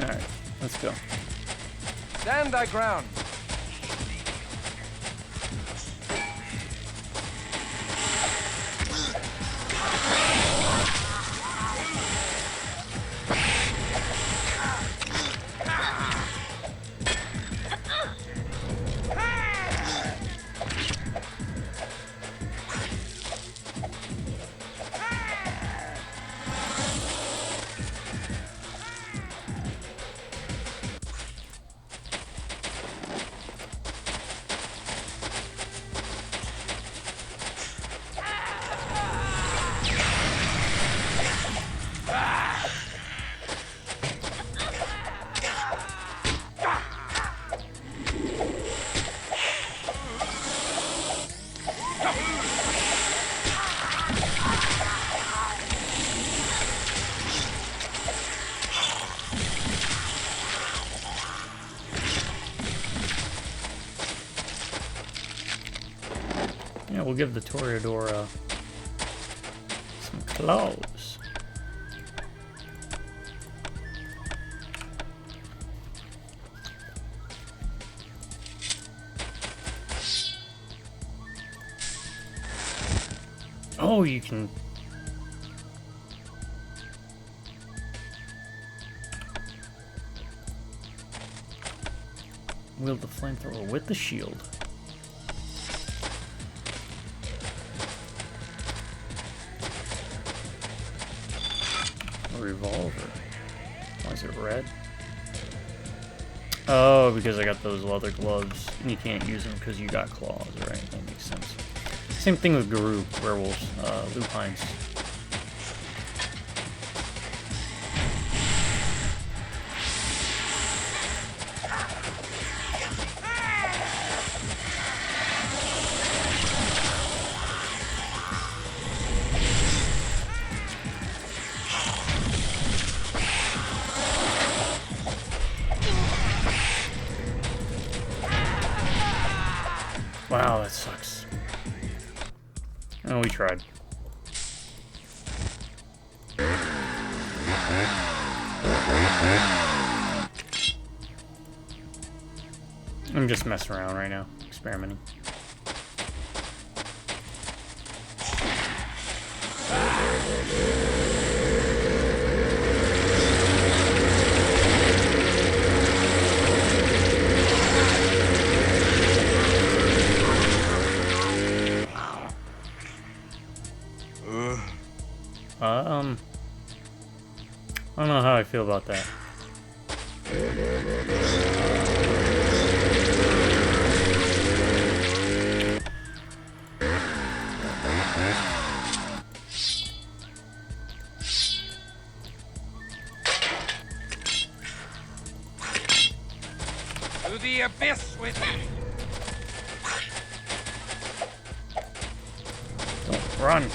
Alright, let's go. Stand thy ground. Yeah, we'll give the Toreador some claws. Oh, you can... wield the flamethrower with the shield. A revolver. Why is it red? Oh, because I got those leather gloves, and you can't use them because you got claws, right? That makes sense. Same thing with Guru, werewolves, lupines. Wow, that sucks. Oh, we tried. I'm just messing around right now, experimenting. I don't know how I feel about that. To the abyss with me! Don't run.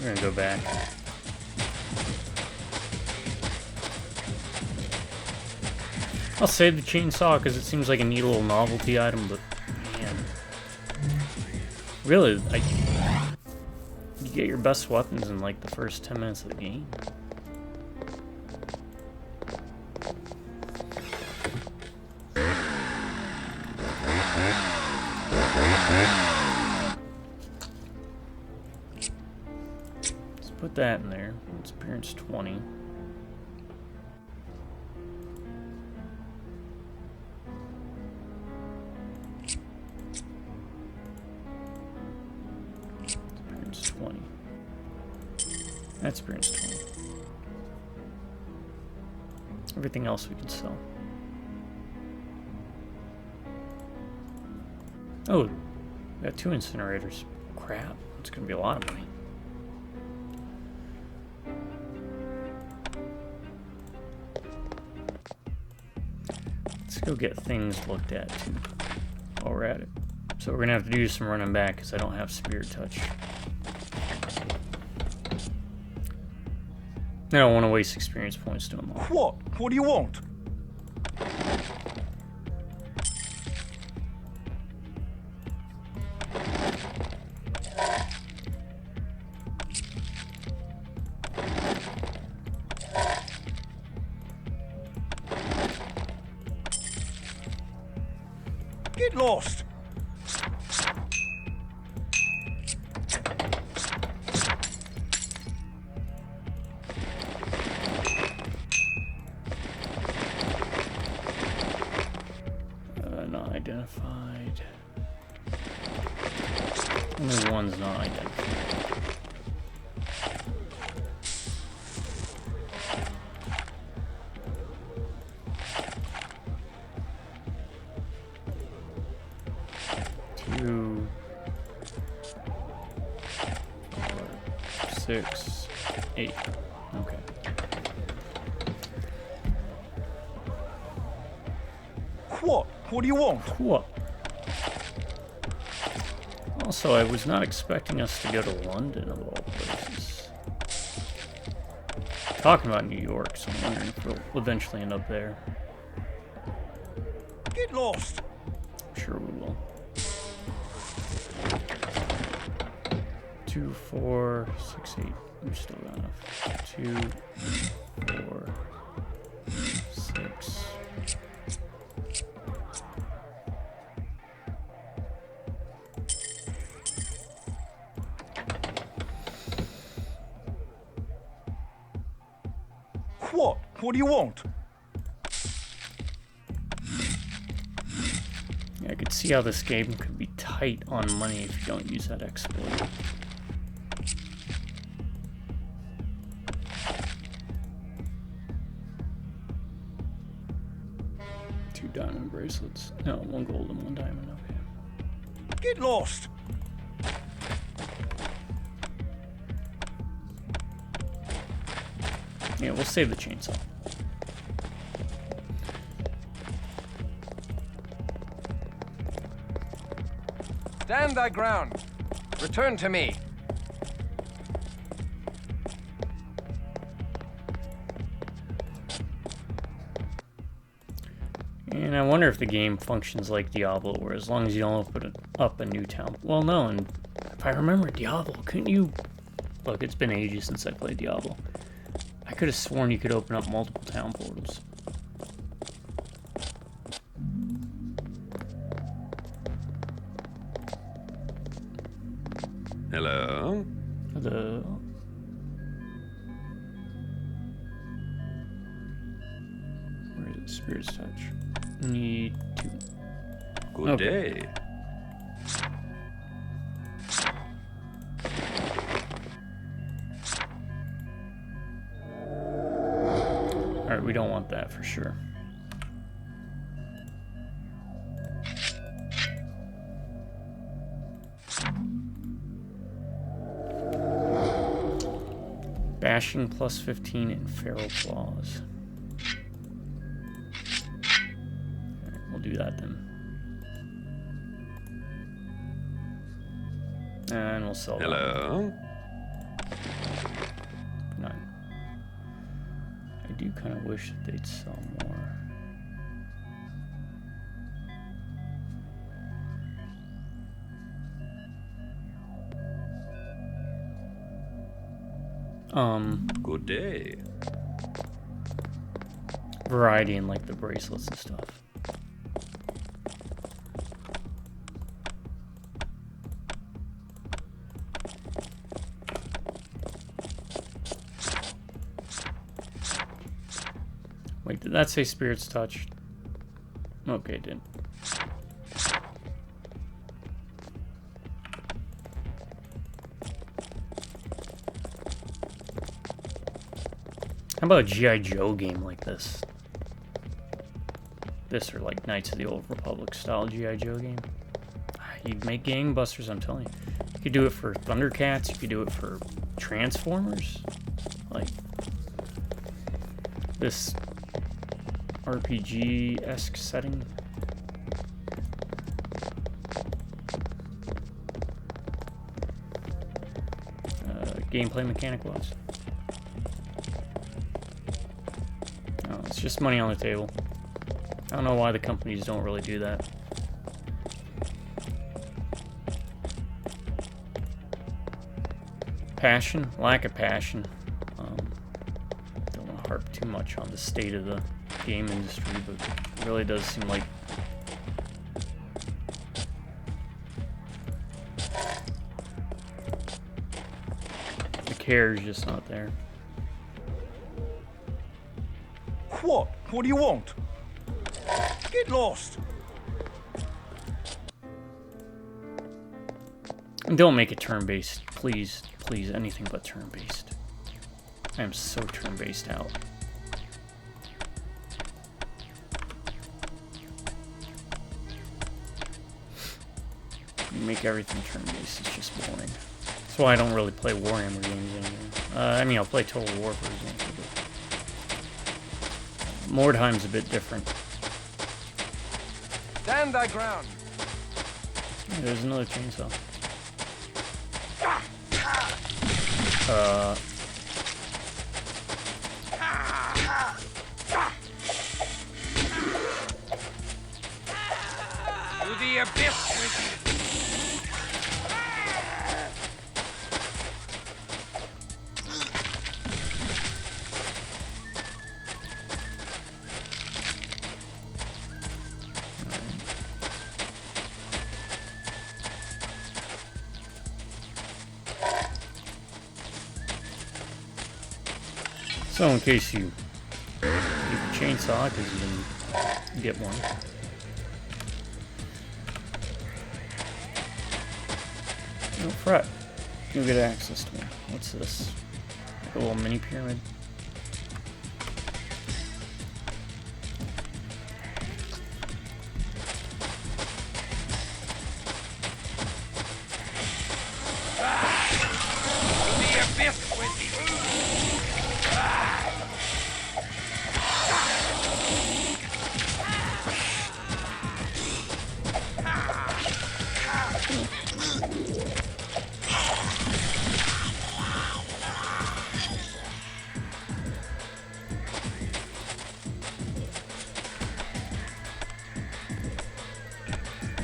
We're gonna go back. I'll save the chainsaw because it seems like a neat little novelty item, but man, really, you get your best weapons in like the first 10 minutes of the game. Put that in there. Experience 20. Experience 20. That's experience 20. Everything else we can sell. Oh, we got 2 incinerators. Crap, it's gonna be a lot of money. Go get things looked at too while we're at it. So we're gonna have to do some running back because I don't have Spirit Touch. I don't want to waste experience points doing all. What? What do you want? Get lost! identified. Only one's not identified. Two, 4, 6, 8. Okay. What? What do you want? What? Also, I was not expecting us to go to London of all places. Talking about New York, so I'm wondering if we'll eventually end up there. Get lost. I'm sure we will. 2, 4, 6, 8. We're still got enough. 2, 4, 6. What? What do you want? Yeah, I could see how this game could be tight on money if you don't use that exploit. Two diamond bracelets. No, one gold and one diamond. Okay. Get lost. Yeah, we'll save the chainsaw. Stand thy ground. Return to me. And I wonder if the game functions like Diablo, where as long as you don't open up a new town. Well, no, and if I remember Diablo, couldn't you... Look, it's been ages since I played Diablo. I could have sworn you could open up multiple town portals. Hello? Hello? Where is it? Spirit's Touch. Need 2. Good Okay. day. Alright, we don't want that for sure. Bashing plus 15 and Feral Claws. Alright, we'll do that then. And we'll sell that. Hello? 9. I do kind of wish that they'd sell more. Good day. Variety in like the bracelets and stuff. Wait, did that say Spirit's Touch? Okay, it didn't. How about a G.I. Joe game like this? This or like Knights of the Old Republic style G.I. Joe game. You'd make gangbusters, I'm telling you. You could do it for Thundercats, you could do it for Transformers. Like this RPG-esque setting. Gameplay mechanic wise. No, it's just money on the table. I don't know why the companies don't really do that. Passion, lack of passion. Don't want to harp too much on the state of the game industry, but it really does seem like the care is just not there. What? What do you want? Get lost. And don't make it turn-based, please. Please, anything but turn-based. I am so turn-based out. You make everything turn-based, it's just boring. That's why I don't really play Warhammer games anymore. I mean, I'll play Total War, for example, but Mordheim's a bit different. Stand thy ground. Yeah, there's another chainsaw. To the abyss with thee. So in case you need a chainsaw, because you didn't get one. Don't fret. You'll get access to one. What's this? Like a little mini pyramid? To the abyss with thee.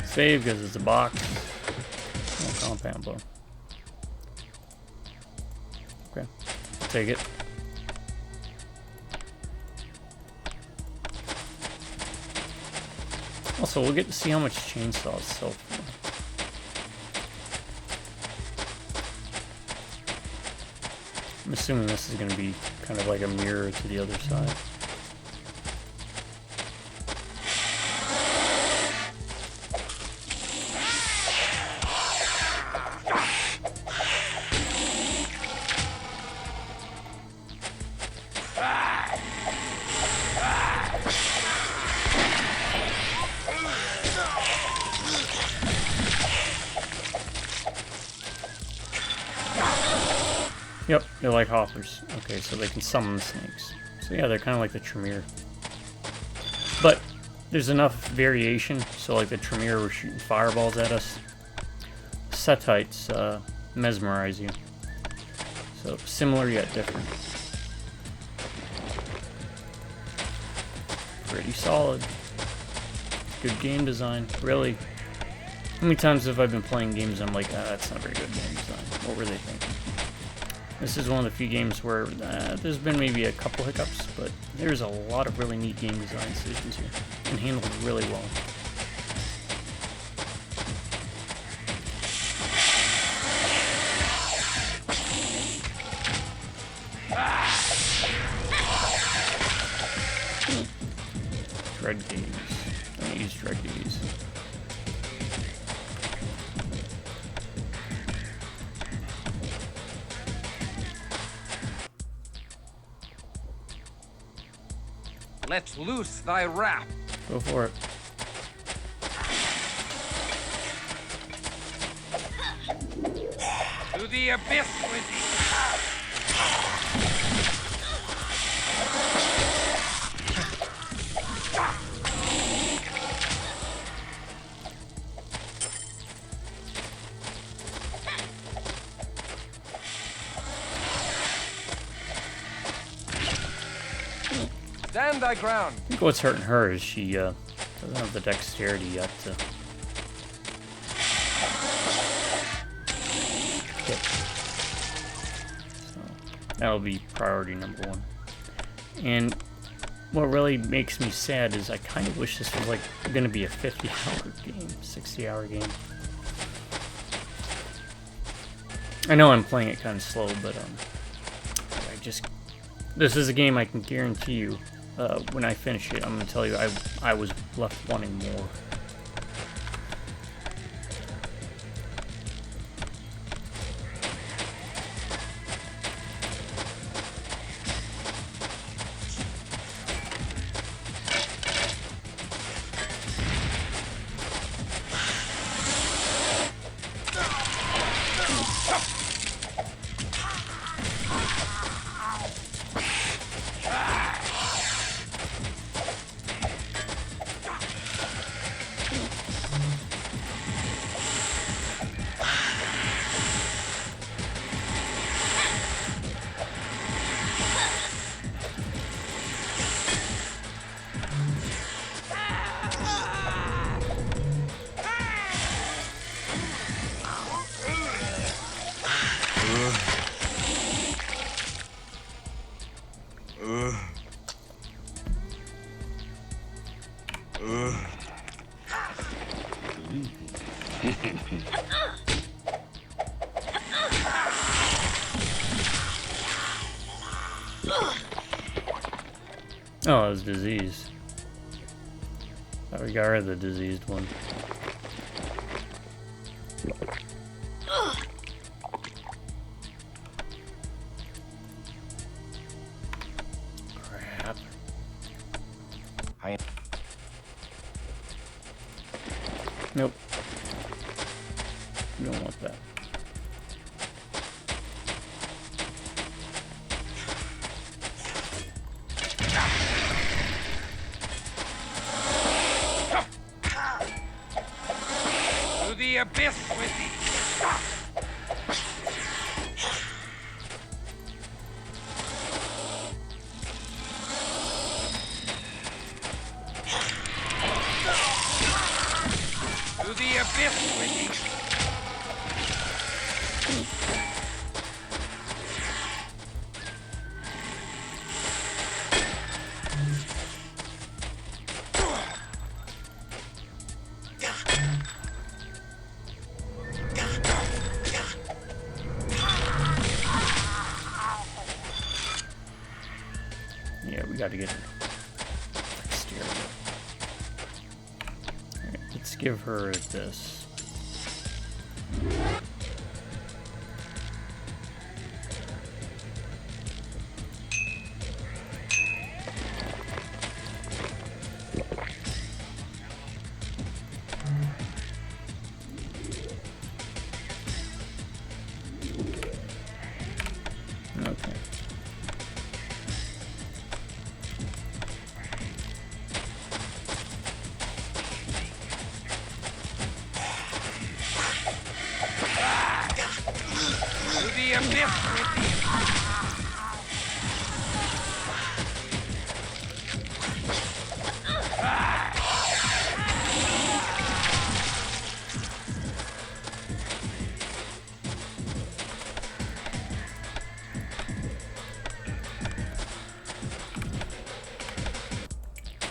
Save because it's a box. No compound bow. Okay, take it. Also, we'll get to see how much chainsaws sell for. I'm assuming this is going to be kind of like a mirror to the other side. Yep, they're like hoppers. Okay, so they can summon snakes. So yeah, they're kind of like the Tremere. But there's enough variation, so like the Tremere were shooting fireballs at us. Setites mesmerize you. So similar yet different. Pretty solid. Good game design, really. How many times have I been playing games and I'm like, ah, that's not very good game design. What were they thinking? This is one of the few games where there's been maybe a couple hiccups, but there's a lot of really neat game design decisions here, and handled really well. Dread gaze. Don't use dread gaze. Let's loose thy wrath. Go for it. To the abyss with thee. Stand thy ground. I think what's hurting her is she doesn't have the dexterity yet to hit. So that'll be priority number one. And what really makes me sad is I kind of wish this was like going to be a 50-hour game, 60-hour game. I know I'm playing it kind of slow, but this is a game I can guarantee you. When I finish it, I'm going to tell you I was left wanting more. Oh, it was diseased. Thought we got rid of the diseased one. Crap. Nope. You don't want that. To the abyss with thee! To the abyss with thee! Yeah, we gotta get stereo. Alright, let's give her this. Okay. To the abyss with thee!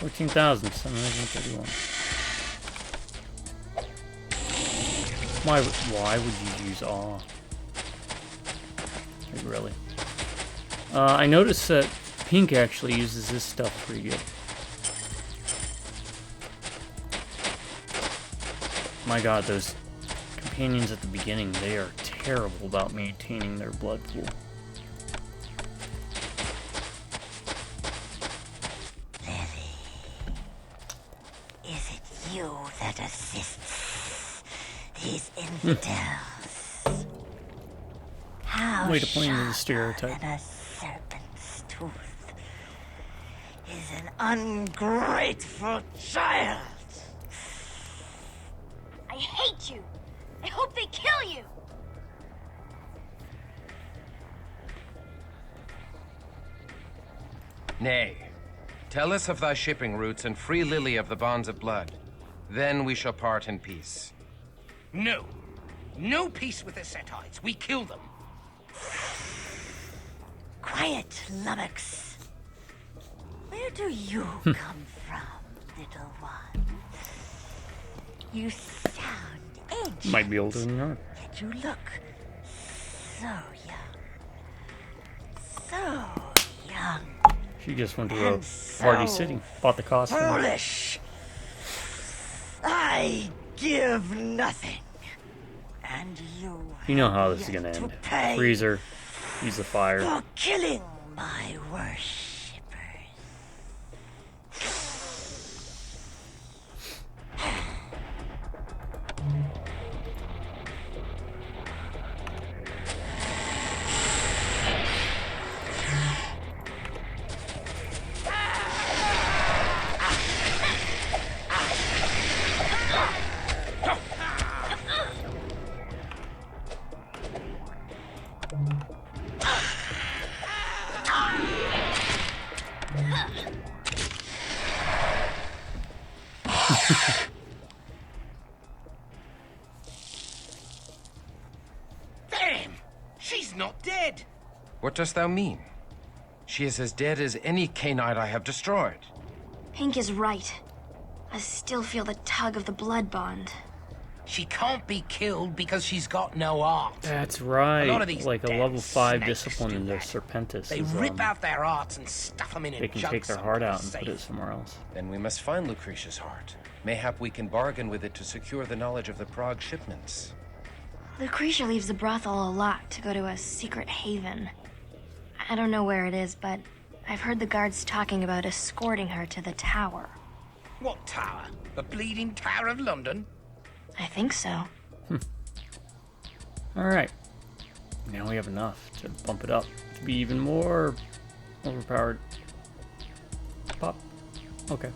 14,731. Why would you use awe? Like, really? I noticed that Pink actually uses this stuff pretty good. My god, those companions at the beginning, they are terrible about maintaining their blood pool. Is it you that assists these infidels? How Way to play into the sharper stereotype. than a serpent's tooth is an ungrateful child. I hate you. I hope they kill you. Nay. Tell us of thy shipping routes and free Lily of the bonds of blood. Then we shall part in peace. No. No peace with the Setites. We kill them. Quiet, lummox. Where do you come from, little one? You sound ancient. Might be older than you are. Yet you look so young. So young. She just went to a And party so city, bought the costume. Foolish. I give nothing. And You know how this is have gonna yet end. to pay Freezer, use the fire. for killing my worshippers. Damn! She's not dead. What dost thou mean? She is as dead as any canine I have destroyed. Pink is right. I still feel the tug of the blood bond. She can't be killed because she's got no heart. That's right. A lot of these Like a damn level 5 snakes discipline do in their that. Serpentis They is, rip out their hearts and stuff them in they a can jug take their heart out and someplace put it safe. somewhere else. Then we must find Lucretia's heart. Mayhap we can bargain with it to secure the knowledge of the Prague shipments. Lucretia leaves the brothel a lot to go to a secret haven. I don't know where it is, but I've heard the guards talking about escorting her to the tower. What tower? The Bleeding Tower of London? I think so. Alright. Now we have enough to bump it up to be even more overpowered. Pop. Okay.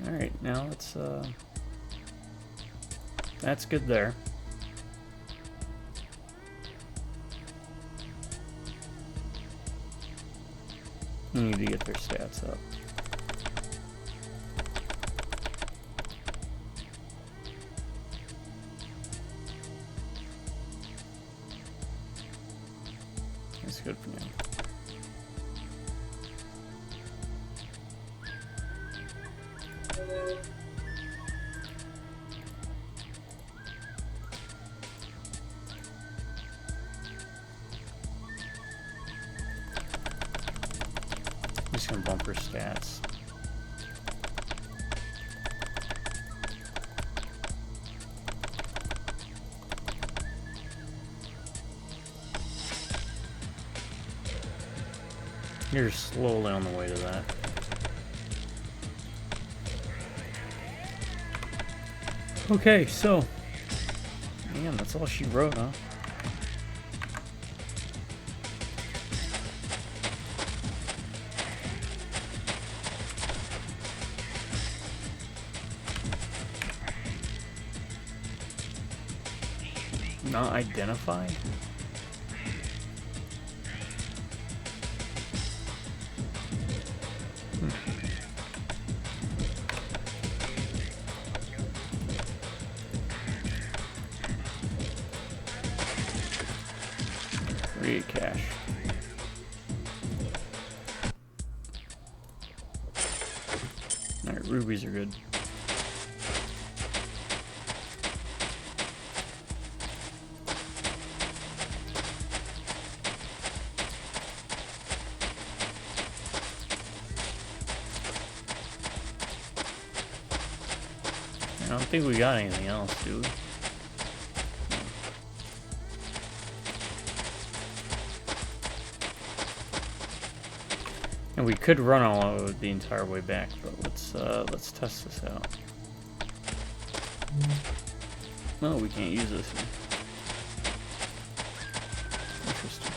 Alright, now let's, that's good there. We need to get their stats up. That's good for now. Just gonna bump her stats. You're slowly on the way to that. Okay, so man, that's all she wrote, huh? Not identified? Create cache. Alright, rubies are good. I don't think we got anything else, do we? And we could run all the entire way back, but let's test this out. No, we can't use this one. Interesting.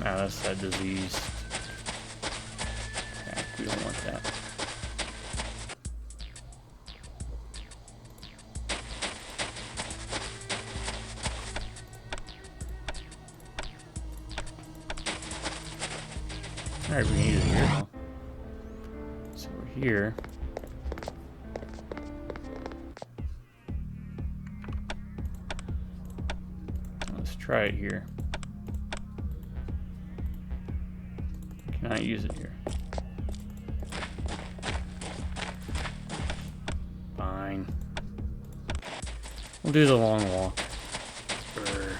Ah, that's that disease. Heck, we don't want that. Alright, we need it here though. So we're here. Let's try it here. Cannot use it here. Fine. We'll do the long walk. Brr.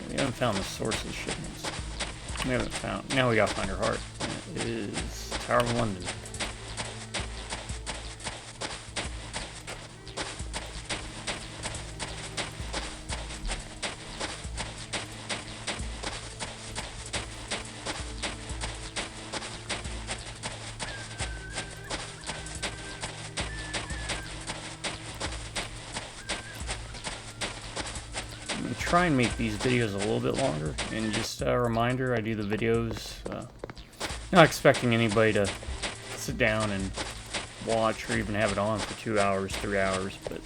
We haven't found the source of the shipments. We haven't found. Now we gotta find her heart. It is Tower of London. Try and make these videos a little bit longer, and just a reminder, I do the videos not expecting anybody to sit down and watch or even have it on for 2 hours, 3 hours, but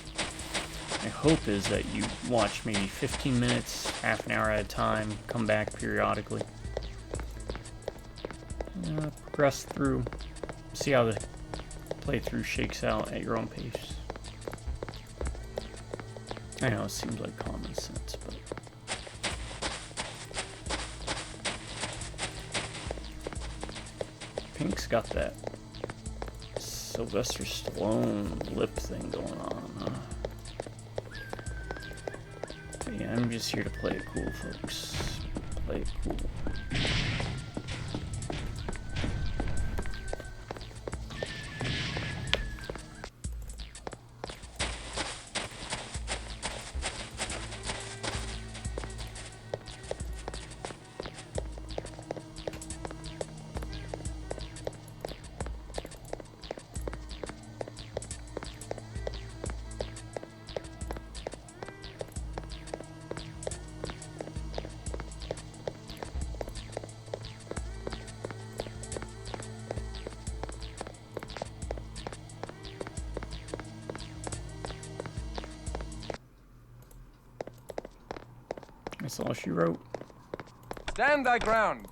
my hope is that you watch maybe 15 minutes, half an hour at a time, come back periodically. Progress through, see how the playthrough shakes out at your own pace. I know it seems like common sense, but Pink's got that Sylvester Stallone lip thing going on, huh? But yeah, I'm just here to play it cool, folks. Play it cool. That's all she wrote. Stand thy ground.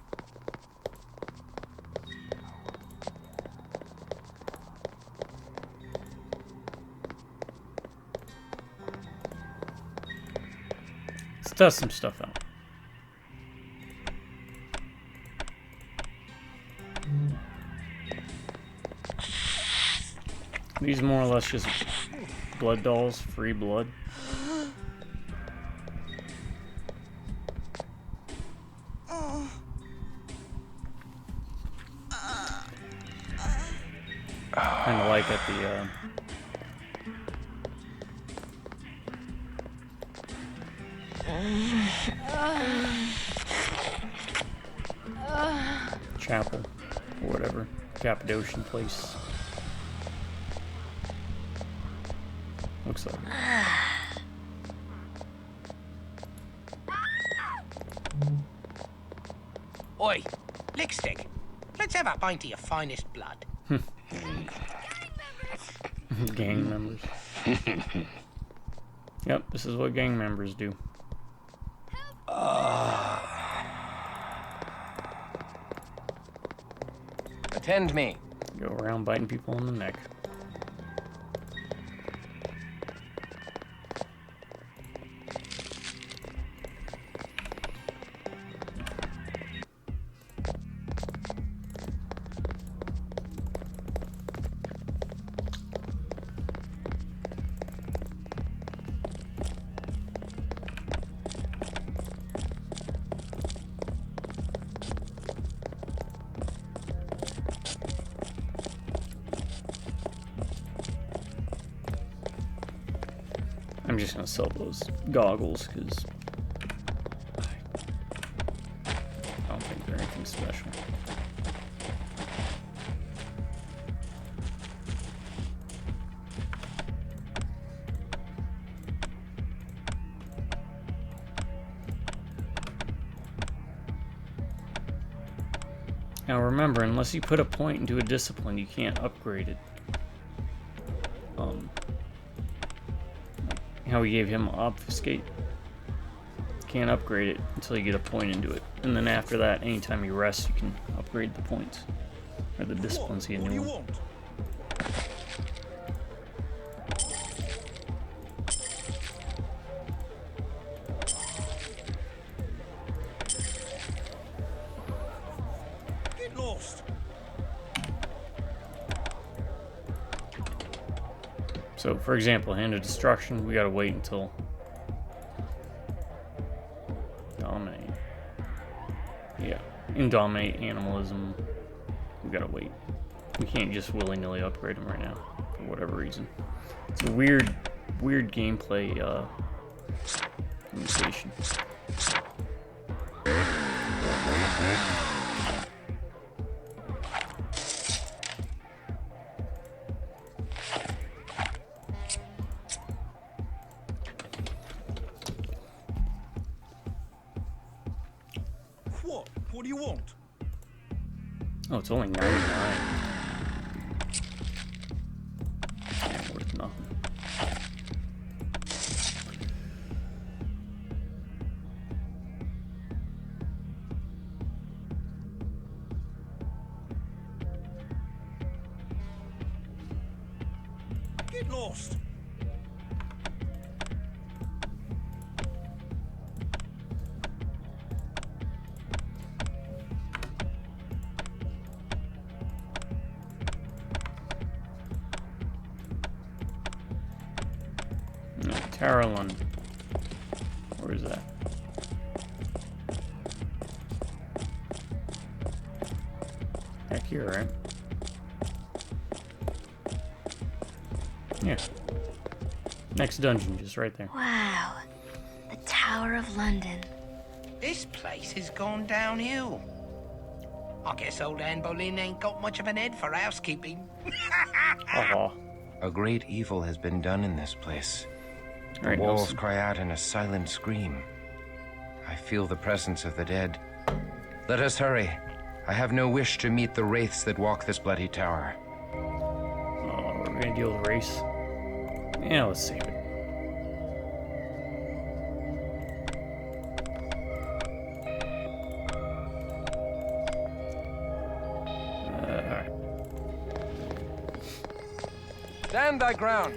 Let's test some stuff out. These are more or less just blood dolls, free blood. Kind of like at the chapel or whatever, Cappadocian place. Looks like. Oi, Lickstick. Let's have a pint of your finest blood. Gang members. Yep, this is what gang members do. Attend me. Go around biting people on the neck. I'm just gonna sell those goggles because I don't think they're anything special. Now remember, unless you put a point into a discipline, you can't upgrade it. How we gave him obfuscate. Can't upgrade it until you get a point into it. And then after that, anytime you rest, you can upgrade the points. Or the disciplines you What do you new. want? Get lost. So, for example, Hand of Destruction, we gotta wait until Dominate. Yeah, in Dominate Animalism, we gotta wait. We can't just willy-nilly upgrade them right now, for whatever reason. It's a weird gameplay limitation. What do you want? Oh, it's only 99. Get lost. No, Tower of London. Where is that? Back here, right? Yeah. Next dungeon, just right there. Wow. The Tower of London. This place has gone downhill. I guess old Anne Boleyn ain't got much of an head for housekeeping. Oh. A great evil has been done in this place. The Alright, walls Nelson. cry out in a silent scream. I feel the presence of the dead. Let us hurry. I have no wish to meet the wraiths that walk this bloody tower. Oh, we're gonna deal with race. Yeah, let's save it. Alright. Stand thy ground.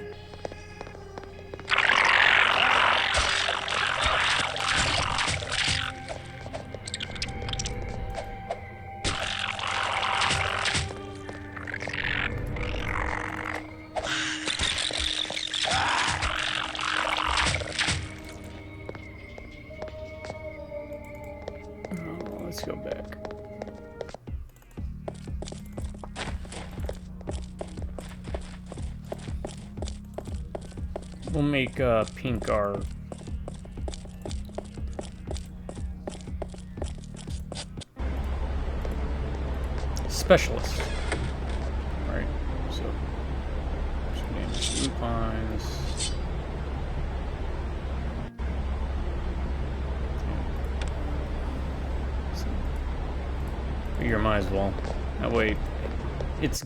Let's go back. We'll make pink our specialist. Alright, so lupines. Figure might as well. That way, there's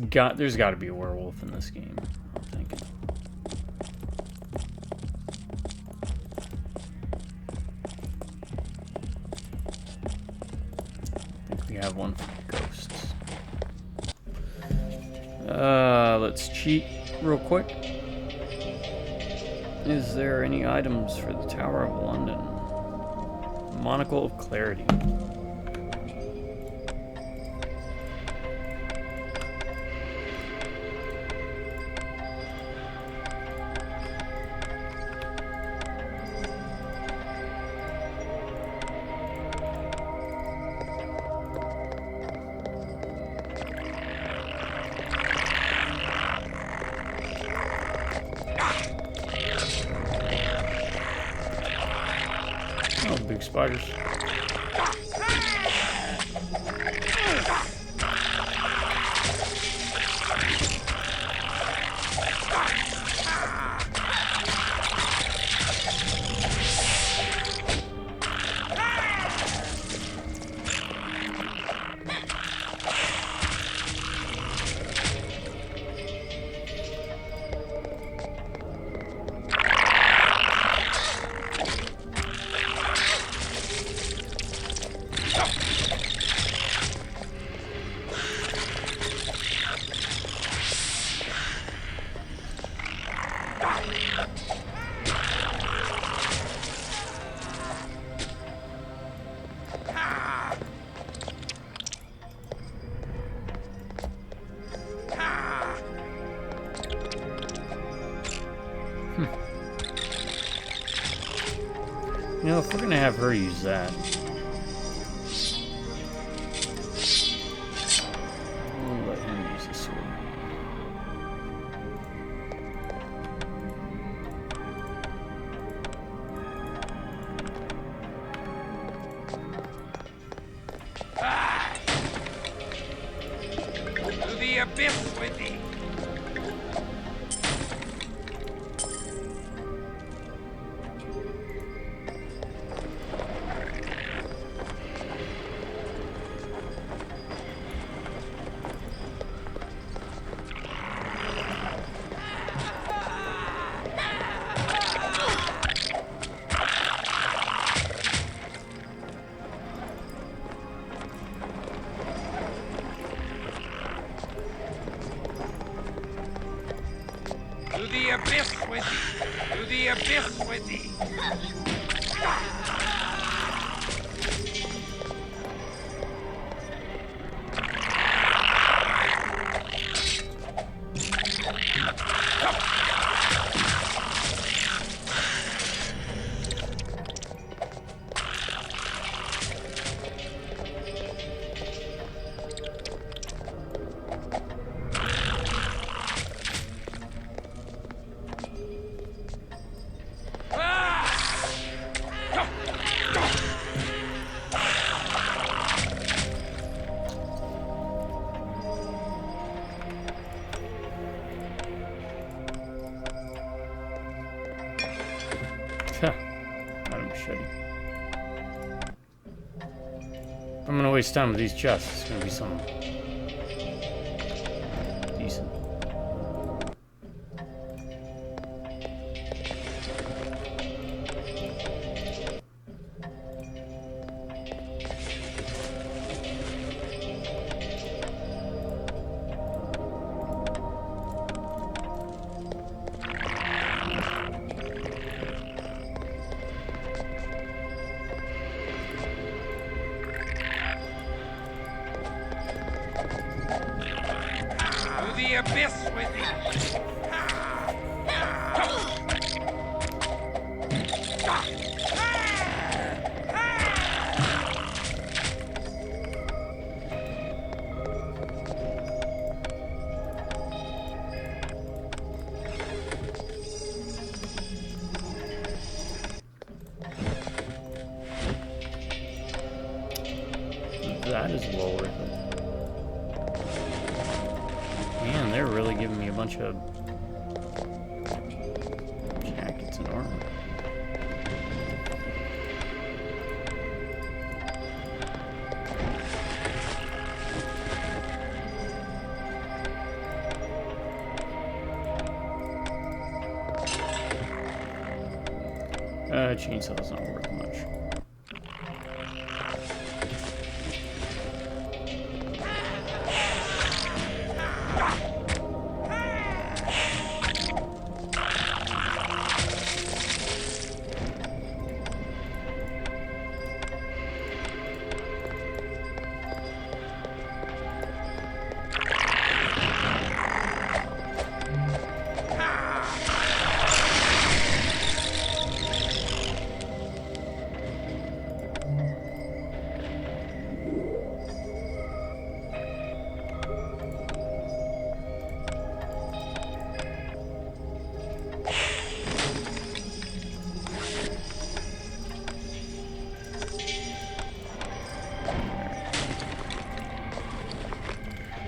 got to be a werewolf in this game, I'm thinking. I think we have one for ghosts. Let's cheat real quick. Is there any items for the Tower of London? Monocle of Clarity. Oh, big spiders. You know, if we're gonna have her use that, we'll let him use the sword. To the abyss with thee. To the abyss with thee! To the abyss with thee! Not a machete. I'm gonna waste time with these chests. It's gonna be something decent. The abyss with thee! That is well worth it. Man, they're really giving me a bunch of jackets and armor. Chainsaw's not worth much.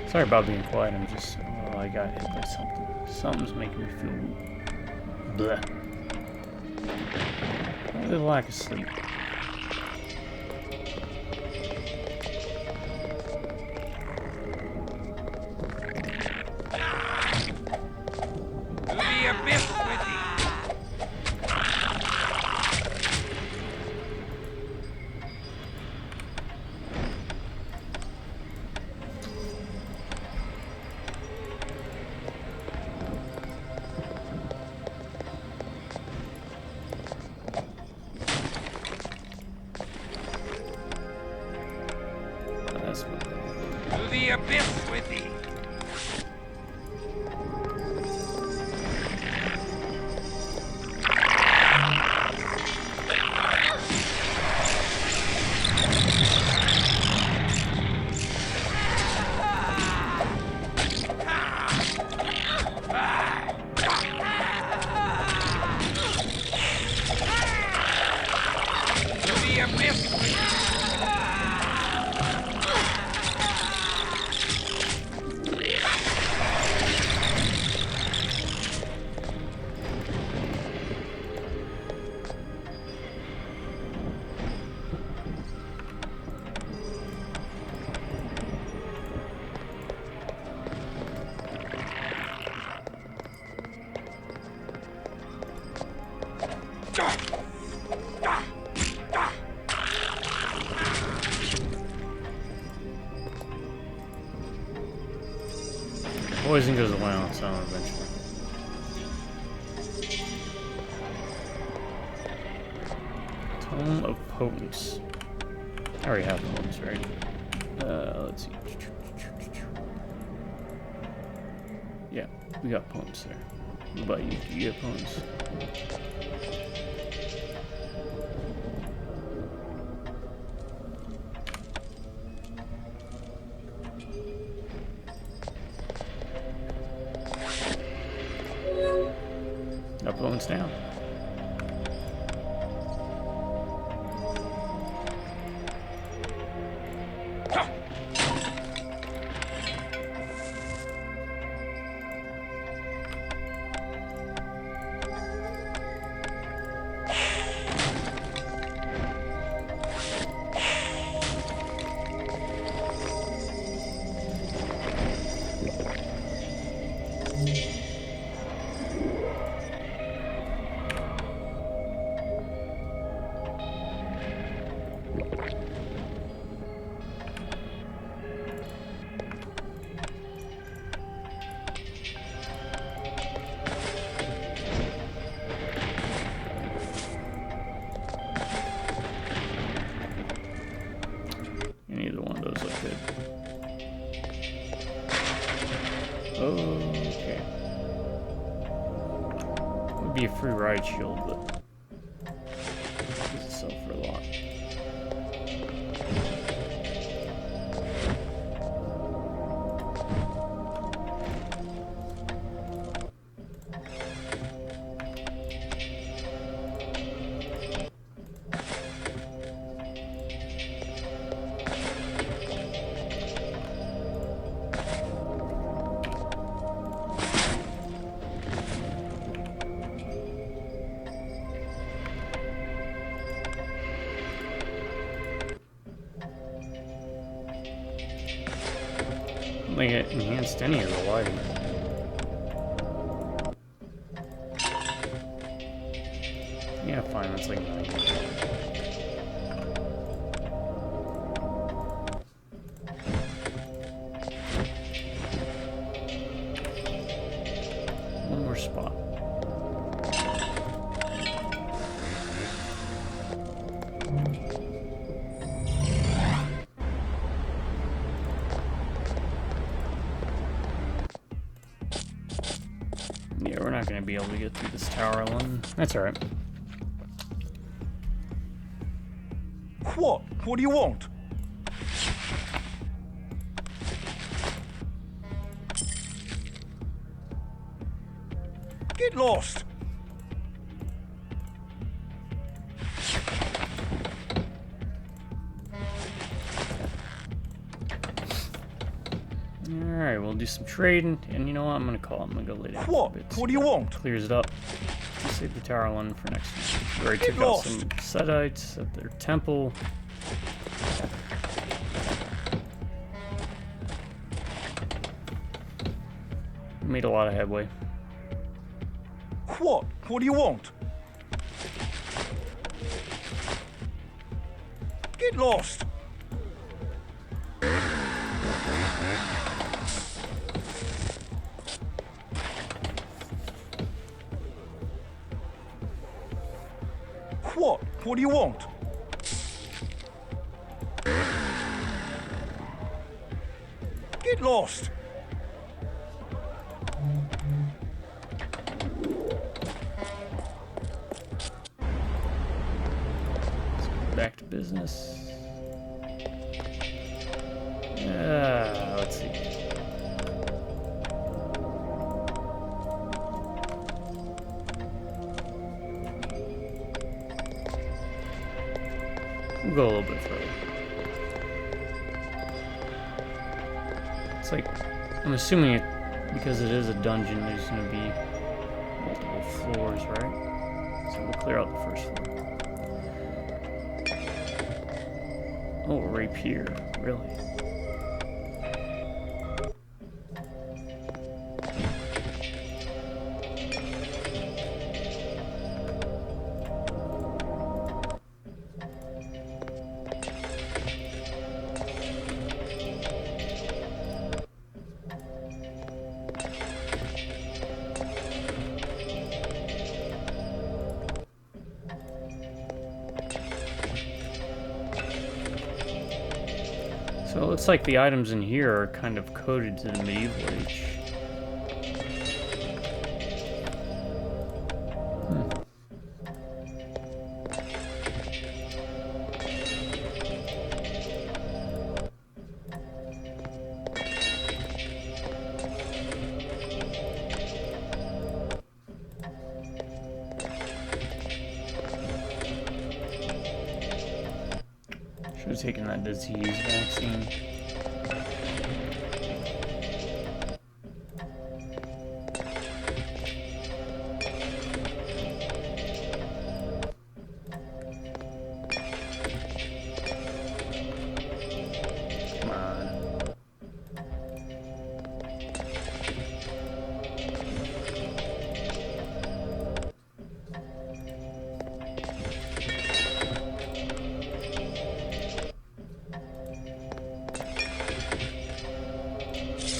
Sorry about being quiet, I'm just, I got hit by something. Something's making me feel bleh. Probably the lack of sleep. To the abyss with thee! That's what. To the abyss with thee! To the abyss with thee! Poison goes away on its own eventually. Tome of Potence. I already have potence, right? Let's see. Yeah, we got potence there. What about you? Do you get potence? No potence down. Neither one of those look good. Okay. Would be a free ride shield, but gives itself for a lot. I don't think it enhanced any of the lighting. Yeah, fine, that's like 90. One more spot. Yeah, we're not going to be able to get through this tower alone. That's alright. What? What do you want? Get lost! Alright, we'll do some trading, and you know what? I'm going to call him. I'm going to go lay down for a What? bit. What do you want? Clears it up. Save the tower one for next week. We already Get took out lost. some Setites at their temple. Made a lot of headway. What? What do you want? Get lost! What? What do you want? Get lost! Back to business. Let's see. We'll go a little bit further. It's like, I'm assuming it, because it is a dungeon, there's going to be multiple floors, right? So we'll clear out the first floor. Oh, rapier, really? So it looks like the items in here are kind of coded to the medieval age. Should have taken that disease vaccine. Come on.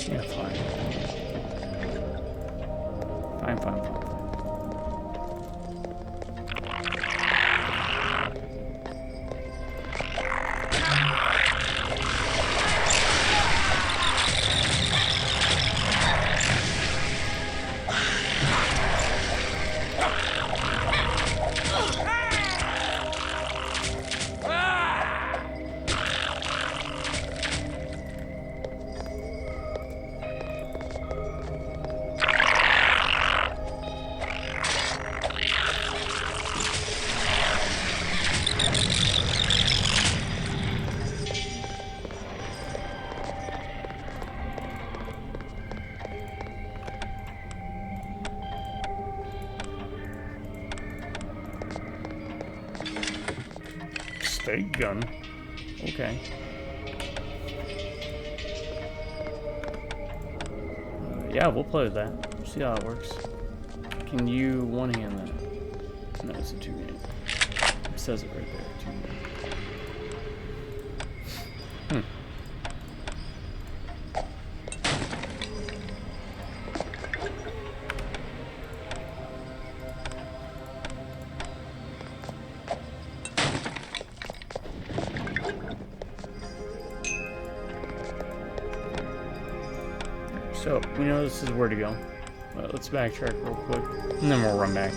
Yeah, fine. Fine. Stake gun. Okay. Yeah, we'll play with that. See how it works. Can you one-hand that? No, it's a two-hand. It says it right there. Two-hand. So, we know this is where to go. Let's backtrack real quick, and then we'll run back.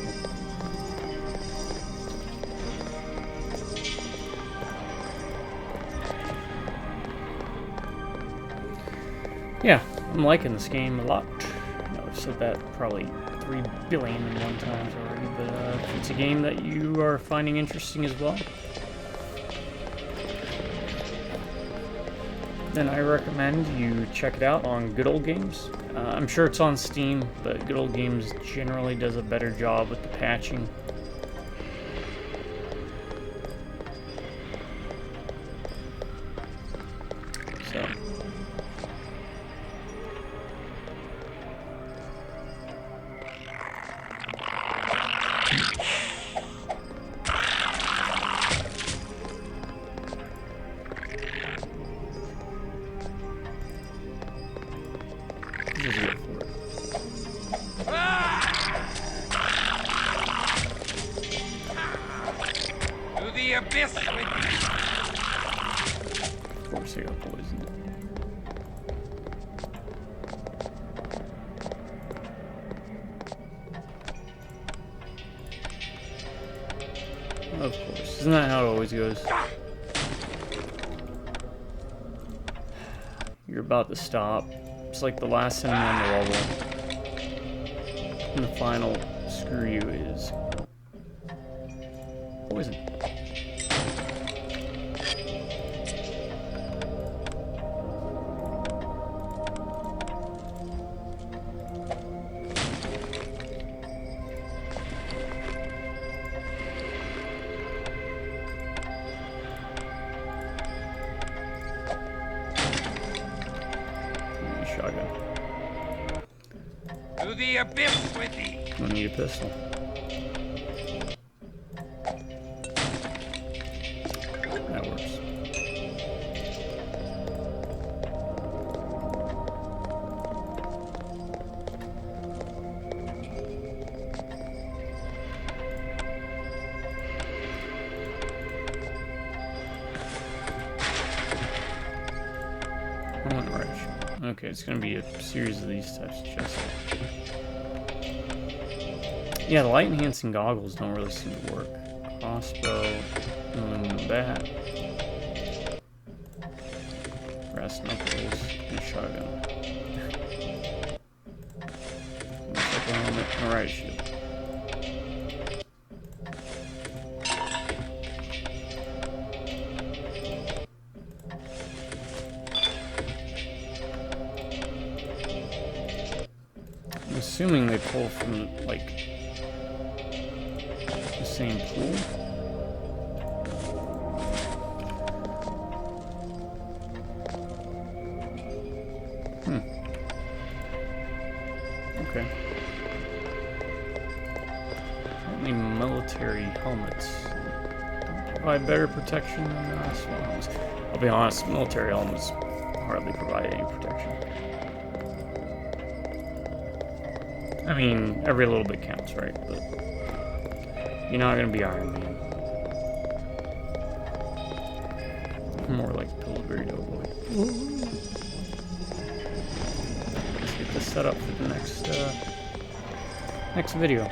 Yeah, I'm liking this game a lot. I know I've said that probably 3 billion and one times already, but if it's a game that you are finding interesting as well, then I recommend you check it out on Good Old Games. I'm sure it's on Steam, but Good Old Games generally does a better job with the patching. So. Just go for it. To the abyss with me! Of course, I got poisoned. Of course. Isn't that how it always goes? You're about to stop. It's like the last enemy on the level. And the final screw you is poison. Shotgun. To the abyss with thee! I need a pistol. That works. Okay, it's gonna be a series of these types of chests. Yeah, the light enhancing goggles don't really seem to work. Crossbow, aluminum bat, brass knuckles, and shotgun. Looks like a helmet. Alright, shield. I'm assuming they pull from, like, the same pool. Okay. Apparently military helmets provide better protection than civil helmets. I'll be honest, military helmets hardly provide any protection. I mean, every little bit counts, right? But you're not gonna be Iron Man. More like Pillsbury Doughboy. Let's get this set up for the next video.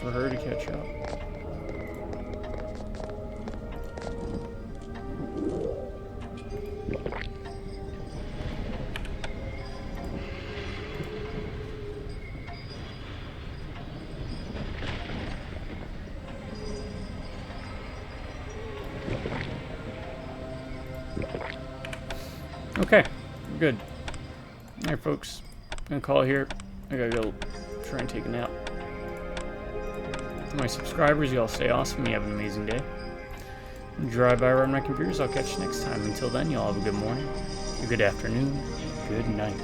For her to catch up. Okay, we're good. Alright, folks. I'm gonna call it here. I gotta go try and take a nap. To my subscribers, y'all stay awesome. You have an amazing day. Drive by run my computers. I'll catch you next time. Until then, y'all have a good morning, a good afternoon, good night.